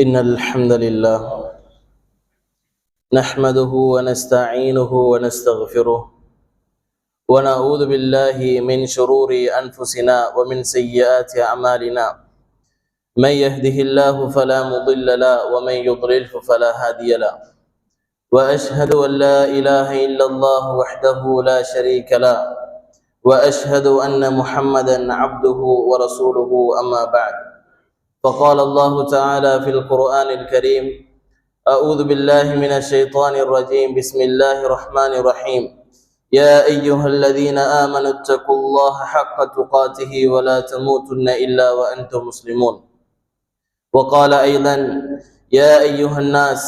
إن الحمد لله نحمده ونستعينه ونستغفره ونعوذ بالله من شرور أنفسنا ومن سيئات أعمالنا من يهده الله فلا مضل له ومن يضلله فلا هادي له وأشهد أن لا إله إلا الله وحده لا شريك له وأشهد أن محمدا عبده ورسوله أما بعد فقال الله تعالى في القرآن الكريم أعوذ بالله من الشيطان الرجيم بسم الله الرحمن الرحيم يا أيها الذين آمنوا اتقوا الله حق تقاته ولا تموتن إلا وأنتم مسلمون وقال أيضا يا أيها الناس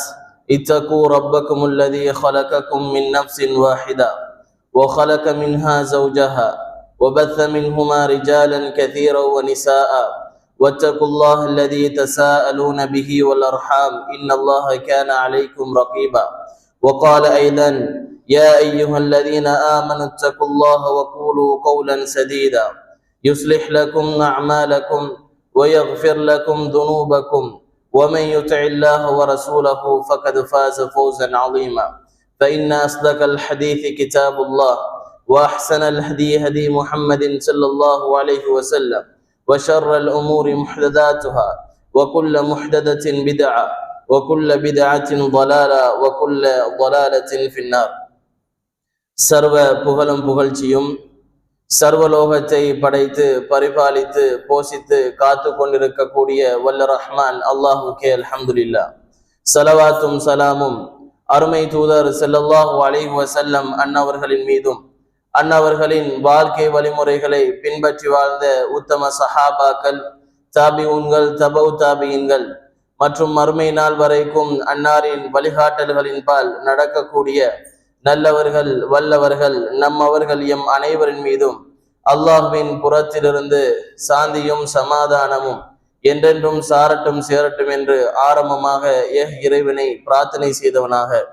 اتقوا ربكم الذي خلقكم من نفس واحدة وخلق منها زوجها وبث منهما رجالا كثيرا ونساء واتقوا الله الذي تساءلون به والأرحام إن الله كان عليكم رقيبا وقال أيضا يا أيها الذين آمنوا اتقوا الله وقولوا قولا سديدا يصلح لكم أعمالكم ويغفر لكم ذنوبكم ومن يطع الله ورسوله فقد فاز فوزا عظيما فإن أصدق الحديث كتاب الله وأحسن الهدي هدي محمد صلى الله عليه وسلم وشر الأمور محدثاتها وكل محدثة بدعة وكل بدعة ضلالة وكل ضلالة في النار. சர்வ புகழும் புகழ்ச்சியும் சர்வலோகத்தை படைத்து பரிபாலித்து போஷித்து காத்து கொண்டிருக்கக்கூடிய வல்ல ரஹ்மான் அல்லாஹுக்கே அல்ஹம்துலில்லாஹ். ஸலவாத்தும் சலாமும் அருமை தூதர் ஸல்லல்லாஹு அலைஹி வஸல்லம் அன்னவர்களின் மீதும் அன்னவர்களின் வாழ்க்கை வழிமுறைகளை பின்பற்றி வாழ்ந்த உத்தம சஹாபாக்கள், தாபிஊன்கள், தபௌ தாபியின்கள் மற்றும் மறுமை நாள் வரைக்கும் அன்னாரின் வழிகாட்டல்களின் பால் நடக்கக்கூடிய நல்லவர்கள் வல்லவர்கள் நம்மவர்கள் எம் அனைவரின் மீதும் அல்லாஹ்வின் புறத்திலிருந்து சாந்தியும் சமாதானமும் என்றென்றும் சாரட்டும் சேரட்டும் என்று ஆரம்பமாக இறைவனை பிரார்த்தனை செய்தவனாக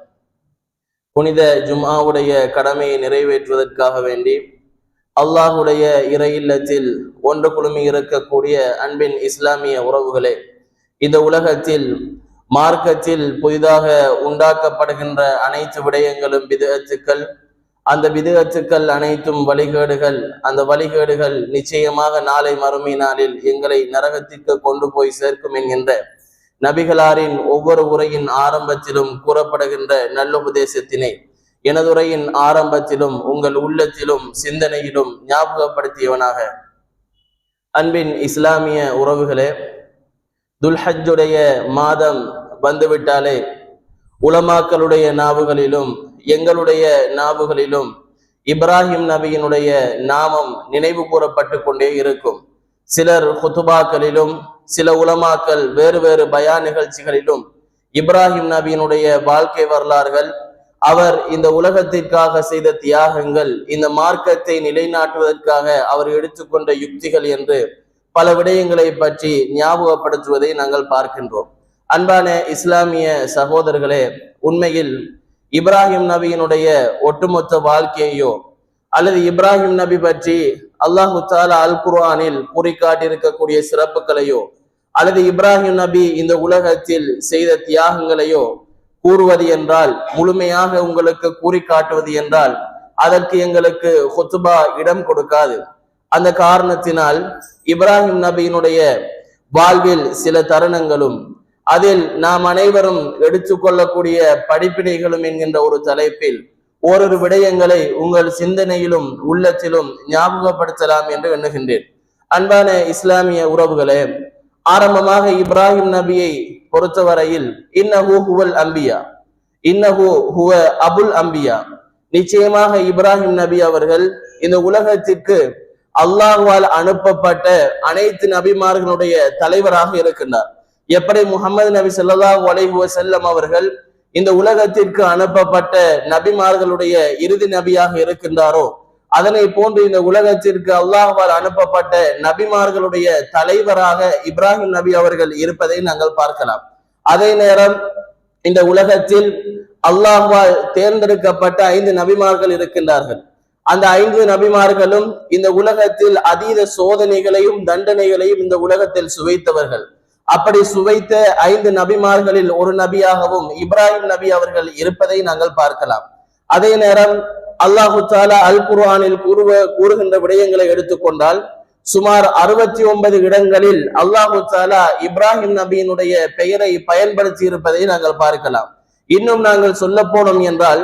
புனித ஜும்ஆவுடைய கடமையை நிறைவேற்றுவதற்காக வேண்டி அல்லாஹுடைய இறை இல்லத்தில் ஒன்று குழுமி இருக்கக்கூடிய அன்பின் இஸ்லாமிய உறவுகளே, இந்த உலகத்தில் மார்க்கத்தில் புதிதாக உண்டாக்கப்படுகின்ற அனைத்து விடயங்களும் பிதுஅத்துக்கள். அந்த பிதுஅத்துக்கள் அனைத்தும் வழிகேடுகள். அந்த வழிகேடுகள் நிச்சயமாக நாளை மறுமை நாளில் எங்களை நரகத்திற்கு கொண்டு போய் சேர்க்கும் என்கின்ற நபிகளாரின் ஒவ்வொரு உரையின் ஆரம்பத்திலும் கூறப்படுகின்ற நல்லுபதேசத்தினை எனது உரையின் ஆரம்பத்திலும் உங்கள் உள்ளத்திலும் சிந்தனையிலும் ஞாபகப்படுத்தியவனாக, அன்பின் இஸ்லாமிய உறவுகளே, துல்ஹஜ்ஜுடைய மாதம் வந்துவிட்டாலே உலமாக்களுடைய நாவுகளிலும் எங்களுடைய நாவுகளிலும் இப்ராஹிம் நபியினுடைய நாமம் நினைவு கூறப்பட்டு கொண்டே இருக்கும். சிலர் குத்துபாக்களிலும் சில உலமாக்கள் வேறு வேறு பயான் நிகழ்ச்சிகளிலும் இப்ராஹிம் நபியினுடைய வாழ்க்கை வரலாறுகள், அவர் இந்த உலகத்திற்காக செய்த தியாகங்கள், இந்த மார்க்கத்தை நிலைநாட்டுவதற்காக அவர் எடுத்துக்கொண்ட யுக்திகள் என்று பல விடயங்களை பற்றி ஞாபகப்படுத்துவதை நாங்கள் பார்க்கின்றோம். அன்பான இஸ்லாமிய சகோதரர்களே, உண்மையில் இப்ராஹிம் நபியினுடைய ஒட்டுமொத்த வாழ்க்கையோ அல்லது இப்ராஹிம் நபி பற்றி அல்லாஹு தஆலா அல் குர்ஆனில் கூறி காட்டியிருக்கக்கூடிய சிறப்புகளையோ அல்லது இப்ராஹிம் நபி இந்த உலகத்தில் செய்த தியாகங்களையோ கூறுவது என்றால், முழுமையாக உங்களுக்கு கூறி காட்டுவது என்றால் அதற்கு எங்களுக்கு ஹுத்பா இடம் கொடுக்காது. அந்த காரணத்தினால் இப்ராஹிம் நபியினுடைய வாழ்வில் சில தருணங்களும் அதில் நாம் அனைவரும் எடுத்துக்கொள்ளக்கூடிய படிப்பினைகளும் என்கின்ற ஒரு தலைப்பில் ஓரொரு விடயங்களை உங்கள் சிந்தனையிலும் உள்ளத்திலும் ஞாபகப்படுத்தலாம் என்று எண்ணுகின்றேன். அன்பான இஸ்லாமிய உறவுகளே, ஆரம்பமாக இப்ராஹிம் நபியை பொறுத்தவரையில் இன்னஹு ஹுவல் அம்பியா, இன்னஹு ஹுவ அபுல் அம்பியா, நிச்சயமாக இப்ராஹிம் நபி அவர்கள் இந்த உலகத்திற்கு அல்லாஹ்வால் அனுப்பப்பட்ட அனைத்து நபிமார்களுடைய தலைவராக இருக்கின்றார். எப்படி முஹம்மது நபி ஸல்லல்லாஹு அலைஹி வஸல்லம் அவர்கள் இந்த உலகத்திற்கு அனுப்பப்பட்ட நபிமார்களுடைய இறுதி நபியாக இருக்கின்றாரோ, அதனை போன்று இந்த உலகத்திற்கு அல்லாஹ்வால் அனுப்பப்பட்ட நபிமார்களுடைய தலைவராக இப்ராஹிம் நபி அவர்கள் இருப்பதை நாங்கள் பார்க்கலாம். அதே நேரம் இந்த உலகத்தில் அல்லாஹ்வால் தேர்ந்தெடுக்கப்பட்ட 5 நபிமார்கள் இருக்கின்றார்கள். அந்த 5 நபிமார்களும் இந்த உலகத்தில் அதீத சோதனைகளையும் தண்டனைகளையும் இந்த உலகத்தில் சுவைத்தவர்கள். அப்படி சுவைத்த 5 நபிமார்களில் ஒரு நபியாகவும் இப்ராஹிம் நபி அவர்கள் இருப்பதை நாங்கள் பார்க்கலாம். அதே நேரம் அல்லாஹு தாலா அல் குர்ஆனில் கூறுகின்ற விடயங்களை எடுத்துக்கொண்டால் சுமார் 69 இடங்களில் அல்லாஹு தாலா இப்ராஹிம் நபியினுடைய பெயரை பயன்படுத்தி இருப்பதை நாங்கள் பார்க்கலாம். இன்னும் நாங்கள் சொல்ல போனோம் என்றால்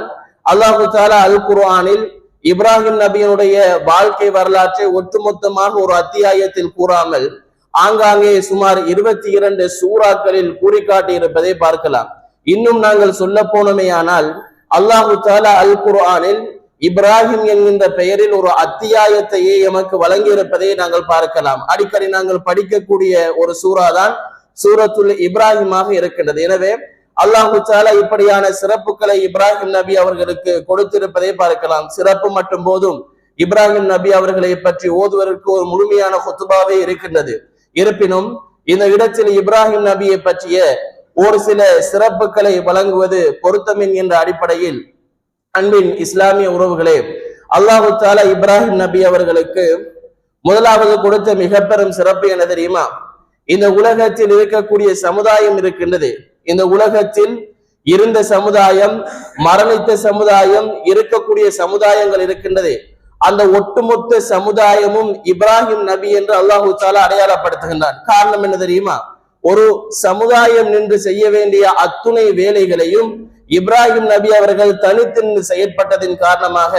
அல்லாஹு தாலா அல் குர்ஆனில் இப்ராஹிம் நபியினுடைய வாழ்க்கை வரலாற்றை ஒட்டுமொத்தமாக ஒரு அத்தியாயத்தில் கூறாமல் ஆங்காங்கே சுமார் 22 சூறாக்களில் கூறிக்காட்டி இருப்பதை பார்க்கலாம். இன்னும் நாங்கள் சொல்ல போனோமே ஆனால் அல்லாஹு தாலா அல் குர்ஆனில் இப்ராஹிம் என்கின்ற பெயரில் ஒரு அத்தியாயத்தையே எமக்கு வழங்கி இருப்பதை நாங்கள் பார்க்கலாம். அடிக்கடி நாங்கள் படிக்கக்கூடிய ஒரு சூறா தான் சூரத்துல் இப்ராஹிமாக இருக்கின்றது. எனவே அல்லாஹு தாலா இப்படியான சிறப்புகளை இப்ராஹிம் நபி அவர்களுக்கு கொடுத்திருப்பதை பார்க்கலாம். சிறப்பு மட்டும் போதும் இப்ராஹிம் நபி அவர்களை பற்றி ஓதுவதற்கு ஒரு முழுமையான குத்துபாவே இருக்கின்றது. இருப்பினும் இந்த இடத்தில் இப்ராஹிம் நபியை பற்றிய ஒரு சில சிறப்புகளை வழங்குவது பொருத்தம் என்கின்ற அடிப்படையில் அன்பின் இஸ்லாமிய உறவுகளே, அல்லாஹு தாலா இப்ராஹிம் நபி அவர்களுக்கு முதலாவது கொடுத்த மிக பெரும் சிறப்பு என்ன தெரியுமா? இந்த உலகத்தில் இருக்கக்கூடிய சமுதாயம் இருக்கின்றது. இந்த உலகத்தில் இருந்த சமுதாயம், மரணித்த சமுதாயம், இருக்கக்கூடிய சமுதாயங்கள் இருக்கின்றது. அந்த ஒட்டுமொத்த சமுதாயமும் இப்ராஹிம் நபி என்று அல்லாஹு தாலா அடையாளப்படுத்துகின்றான். காரணம் என்ன தெரியுமா? ஒரு சமுதாயம் நின்று செய்ய வேண்டிய அத்துணை வேலைகளையும் இப்ராஹிம் நபி அவர்கள் தனித்து நின்று செயற்பட்டதின் காரணமாக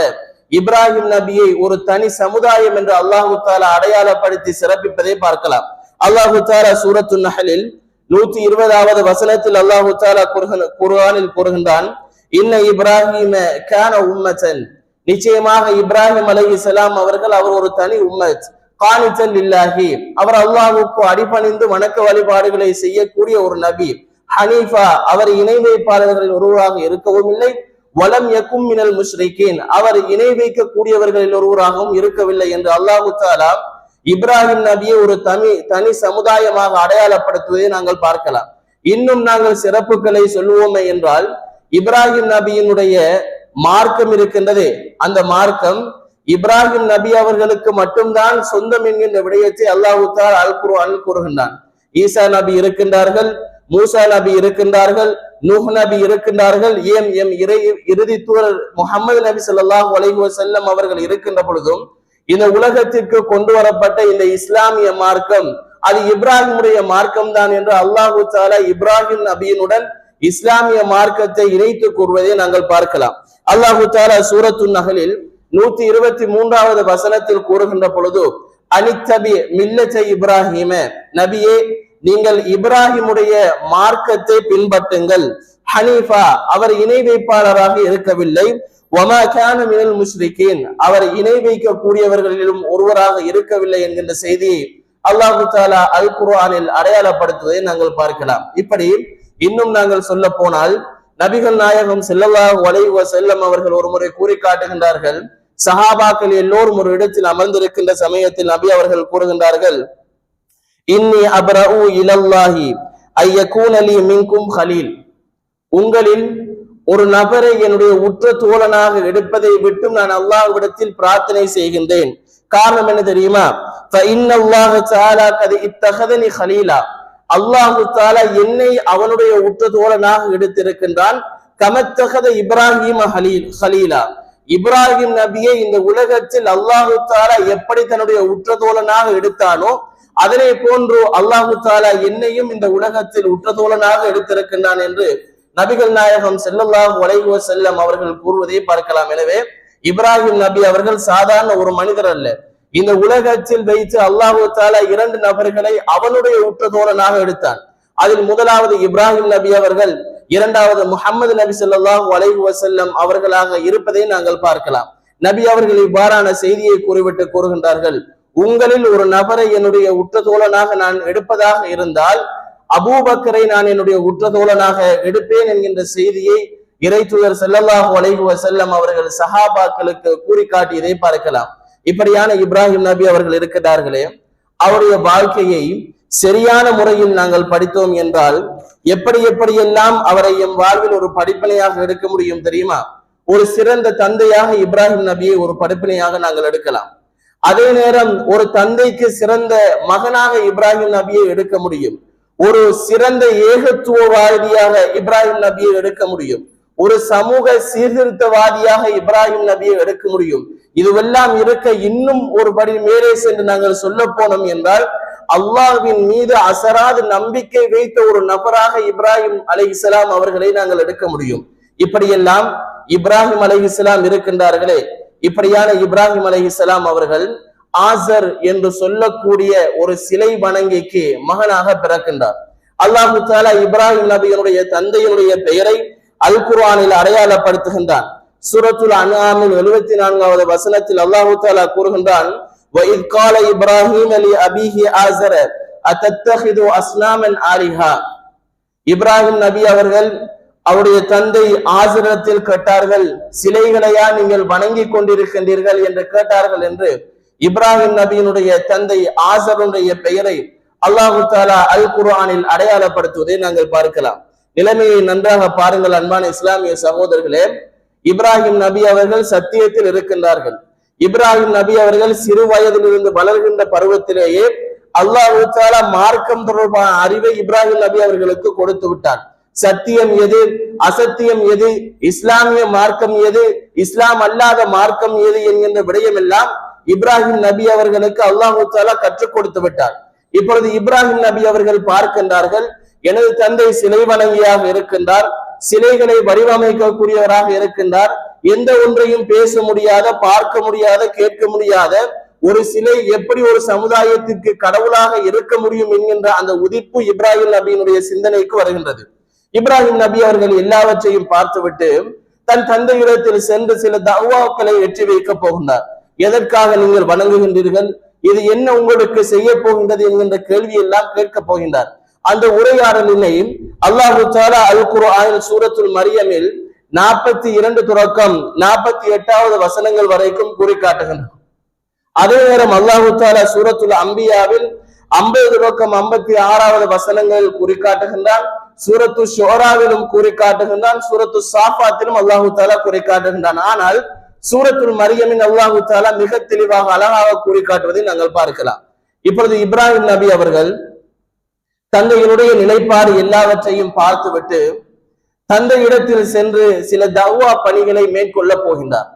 இப்ராஹிம் நபியை ஒரு தனி சமுதாயம் என்று அல்லாஹு தாலா அடையாளப்படுத்தி சிறப்பிப்பதை பார்க்கலாம். அல்லாஹு தாலா சூரத்து நஹலில் 120வது வசனத்தில் அல்லாஹு தாலா குர்ஆனில் கூறுகின்றான், இன்ன இப்ராஹிம கான உம்மத்தன், நிச்சயமாக இப்ராஹிம் அலைஹிஸ்ஸலாம் அவர்கள் அவர் ஒரு தனி உம்மத், கானித்தன் லில்லாஹி, அவர் அல்லாஹ்வுக்கு அடிபணிந்து வணக்க வழிபாடுகளை செய்யக்கூடிய ஒரு நபி, ஹனீஃபா, அவர் இணை வைப்பாளர்களில் ஒருவராக இருக்கவும் இல்லை, வலம் யக்கும் மினல் முஷ்ரிகீன், அவர் இணை வைக்கக்கூடியவர்களில் ஒருவராகவும் இருக்கவில்லை என்று அல்லாஹு தஆலா இப்ராஹிம் நபியை ஒரு தனி சமுதாயமாக அடையாளப்படுத்துவதை நாங்கள் பார்க்கலாம். இன்னும் நாங்கள் சிறப்புகளை சொல்லுவோமே என்றால் இப்ராஹிம் நபியினுடைய மார்க்கம் இருக்கின்றது. அந்த மார்க்கம் இப்ராஹிம் நபி அவர்களுக்கு மட்டும்தான் சொந்தம் என்கின்ற விடயத்தை அல்லாஹு தஆலா அல் குர்ஆனில் கூறுகின்றான். ஈசா நபி இருக்கின்றார்கள், மூசா நபி இருக்கின்றார்கள், நூஹ் நபி இருக்கின்றார்கள், எம் இறுதி தூதர் முஹம்மது நபி ஸல்லல்லாஹு அலைஹி வஸல்லம் அவர்கள் இருக்கின்ற பொழுதும் இந்த உலகத்திற்கு கொண்டு வரப்பட்ட இந்த இஸ்லாமிய மார்க்கம் அது இப்ராஹிமுடைய மார்க்கம் தான் என்று அல்லாஹு தஆலா இப்ராஹிம் நபியினுடன் இஸ்லாமிய மார்க்கத்தை இணைத்து கூறுவதை நாங்கள் பார்க்கலாம். அல்லாஹு தஆலா சூரத்து நஹலில் 123வது வசனத்தில் கூறுகின்ற பொழுது, அனித்தபி மில்லத இப்ராஹிம, நபியே நீங்கள் இப்ராஹிமுடைய மார்க்கத்தை பின்பற்றுங்கள், ஹனீஃபா, அவர் இணை வைப்பாளராக இருக்கவில்லை, வமா கான மினல் முஷ்ரிகீன், அவர் இணை வைக்கக்கூடியவர்களிலும் ஒருவராக இருக்கவில்லை என்கின்ற செய்தியை அல்லாஹு தஆலா அல் குர்ஆனில் அடையாளப்படுத்துவதை நாங்கள் பார்க்கலாம். இப்படி இன்னும் நாங்கள் சொல்ல போனால் நபிகள் நாயகம் ஸல்லல்லாஹு அலைஹி வஸல்லம் அவர்கள் ஒரு முறை கூறி காட்டுகின்றார்கள், சஹாபாக்கள் எல்லோரும் ஒரு இடத்தில் அமர்ந்திருக்கின்ற சமயத்தில் நபி அவர்கள் கூறுகின்றார்கள், இன்னி அப்ரஉ இலல்லாஹி ஐயகூன லீ மின்கும் கலீல், உங்களில் ஒரு நபரை என்னுடைய உற்ற தோழனாக எடுப்பதை விட்டு நான் அல்லாஹ்விடத்தில் பிரார்த்தனை செய்கின்றேன். காரணம் என்ன தெரியுமா? ஃபஇன்னல்லாஹ தஆலா கத் இத்தகதனி கலீலா, அல்லாஹு தஆலா என்னை அவனுடைய உற்ற தோழனாக எடுத்திருக்கின்றான். கமத்தகத இப்ராஹிம கலீலா, இப்ராஹிம் நபியை இந்த உலகத்தில் அல்லாஹு தஆலா எப்படி தன்னுடைய உற்ற தோழனாக எடுத்தானோ அதனை போன்று அல்லாஹு தஆலா என்னையும் இந்த உலகத்தில் உற்ற தோழனாக எடுத்திருக்கின்றான் என்று நபிகள் நாயகம் ஸல்லல்லாஹு அலைஹி வஸல்லம் அவர்கள் கூறுவதை பார்க்கலாம். எனவே இப்ராஹிம் நபி அவர்கள் சாதாரண ஒரு மனிதர் அல்ல. இந்த உலகத்தில் வைத்து அல்லாஹு தஆலா 2 நபர்களை அவனுடைய உற்ற தோழனாக எடுத்தான். அதில் முதலாவது இப்ராஹிம் நபி அவர்கள், இரண்டாவது முஹம்மது நபி ஸல்லல்லாஹு அலைஹி வஸல்லம் அவர்களாக இருப்பதை நாங்கள் பார்க்கலாம். நபி அவர்கள் இவ்வாறான செய்தியை கூறிவிட்டு கூறுகின்றார்கள், உங்களில் ஒரு நபரை என்னுடைய உற்ற தோழனாக நான் எடுப்பதாக இருந்தால் அபூபக்கரை நான் என்னுடைய உற்ற தோழனாக எடுப்பேன் என்கின்ற செய்தியை இறை தூதர் ஸல்லல்லாஹு அலைஹி வஸல்லம் அவர்கள் சஹாபாக்களுக்கு கூறி காட்டியதை பார்க்கலாம். இப்படியான இப்ராஹிம் நபி அவர்கள் இருக்கிறார்களே, அவருடைய வாழ்க்கையை சரியான முறையில் நாங்கள் படித்தோம் என்றால் எப்படியெல்லாம் அவரை எம் வாழ்வில் ஒரு படிப்பினையாக எடுக்க முடியும் தெரியுமா? ஒரு சிறந்த தந்தையாக இப்ராஹிம் நபியை ஒரு படிப்பினையாக நாங்கள் எடுக்கலாம். அதே நேரம் ஒரு தந்தைக்கு சிறந்த மகனாக இப்ராஹிம் நபியை எடுக்க முடியும். ஒரு சிறந்த ஏகத்துவவாதியாக இப்ராஹிம் நபியை எடுக்க முடியும், ஒரு சமூக சீர்திருத்தவாதியாக இப்ராஹிம் நபியை எடுக்க முடியும். இதுவெல்லாம் இருக்க இன்னும் ஒரு படி மேலே சென்று நாங்கள் சொல்ல போனோம் என்றால் அல்லாஹ்வின் மீது அசராது நம்பிக்கை வைத்த ஒரு நபராக இப்ராஹிம் அலைஹிஸ்ஸலாம் அவர்களை நாங்கள் எடுக்க முடியும். இப்படியெல்லாம் இப்ராஹிம் அலைஹிஸ்ஸலாம் இருக்கின்றார்களே, இப்படியான இப்ராஹிம் அலைஹிஸ்ஸலாம் அவர்கள் ஆசர் என்று சொல்லக்கூடிய ஒரு சிலை வணங்கிக்கு மகனாக பிறக்கின்றார். அல்லாஹு தஆலா இப்ராஹிம் நபியினுடைய தந்தையினுடைய பெயரை அல் குர்ஆனில் அடையாளப்படுத்துகின்றான். சூரத்துல் அன்ஆமில் 74வது வசனத்தில் அல்லாஹு தஆலா கூறுகின்றான், وَإِذْ قَالَ إِبْرَاهِيمُ لِأَبِيهِ آزَرَ أَتَتَّخِذُ أَصْنَامًا آلِهَةً. இப்ராஹிம் நபி அவர்கள் அவருடைய தந்தை ஆசரிடத்தில் கேட்டார்கள், சிலைகளையா நீங்கள் வணங்கி கொண்டிருக்கின்றீர்கள் என்று கேட்டார்கள் என்று இப்ராஹிம் நபியினுடைய தந்தை ஆசருடைய பெயரை அல்லாஹு தஆலா அல் குர்ஆனில் அடையாளப்படுத்துவதை நாங்கள் பார்க்கலாம். நிலைமையை நன்றாக பாருங்கள் அன்பான இஸ்லாமிய சகோதரர்களே. இப்ராஹிம் நபி அவர்கள் சத்தியத்தில் இருக்கின்றார்கள். இப்ராஹிம் நபி அவர்கள் சிறு வயதிலிருந்து வளர்கின்ற பருவத்திலேயே அல்லாஹு தஆலா மார்க்கம் தொடர்பான அறிவை இப்ராஹிம் நபி அவர்களுக்கு கொடுத்து விட்டார். சத்தியம் எது, அசத்தியம் எது, இஸ்லாமிய மார்க்கம் எது, இஸ்லாம் அல்லாத மார்க்கம் எது என்கின்ற விடயம் எல்லாம் இப்ராஹிம் நபி அவர்களுக்கு அல்லாஹு தஆலா கற்றுக் கொடுத்து விட்டார். இப்பொழுது இப்ராஹிம் நபி அவர்கள் பார்க்கின்றார்கள், எனது தந்தை சிலை வணங்கியாக இருக்கின்றார், சிலைகளை வடிவமைக்கக்கூடியவராக இருக்கின்றார், எந்த ஒன்றையும் பேச முடியாத, பார்க்க முடியாத, கேட்க முடியாத ஒரு சிலை எப்படி ஒரு சமுதாயத்திற்கு கடவுளாக இருக்க முடியும் என்கின்ற அந்த உதிப்பு இப்ராஹிம் நபியினுடைய சிந்தனைக்கு வருகின்றது. இப்ராஹிம் நபி அவர்கள் எல்லாவற்றையும் பார்த்துவிட்டு தன் தந்தையிடத்தில் சென்று சில தஅவாக்களை வெற்றி வைக்க போகின்றார். எதற்காக நீங்கள் வணங்குகின்றீர்கள், இது என்ன உங்களுக்கு செய்ய போகின்றது என்கின்ற கேள்வி எல்லாம் கேட்க போகின்றார். அந்த உரையாடலினை அல்லாஹு தஆலா அல் குர்ஆனில் சூரத்துல் மரியமில் 42 தொடக்கம் 48வது வசனங்கள் வரைக்கும் கூறி காட்டுகின்றார். அதே நேரம் அல்லாஹு தஆலா சூரத்துல் அம்பியாவில் 50 தொடக்கம் 56வது வசனங்கள் கூறி காட்டுகின்றான். சூரத்து ஷுஆராவிலும் கூறி காட்டுகின்றான். சூரத்து சாஃபாத்திலும் அல்லாஹு தஆலா கூறி காட்டுகின்றான். ஆனால் சூரத்துல் மரியமின் அல்லாஹு தஆலா மிக தெளிவாக அழகாக கூறி காட்டுவதை நாங்கள் பார்க்கலாம். இப்பொழுது இப்ராஹிம் நபி அவர்கள் தந்தையினுடைய நிலைப்பாடு எல்லாவற்றையும் பார்த்துவிட்டு தந்தை இடத்தில் சென்று சில தஅவா பணிகளை மேற்கொள்ள போகின்றார்.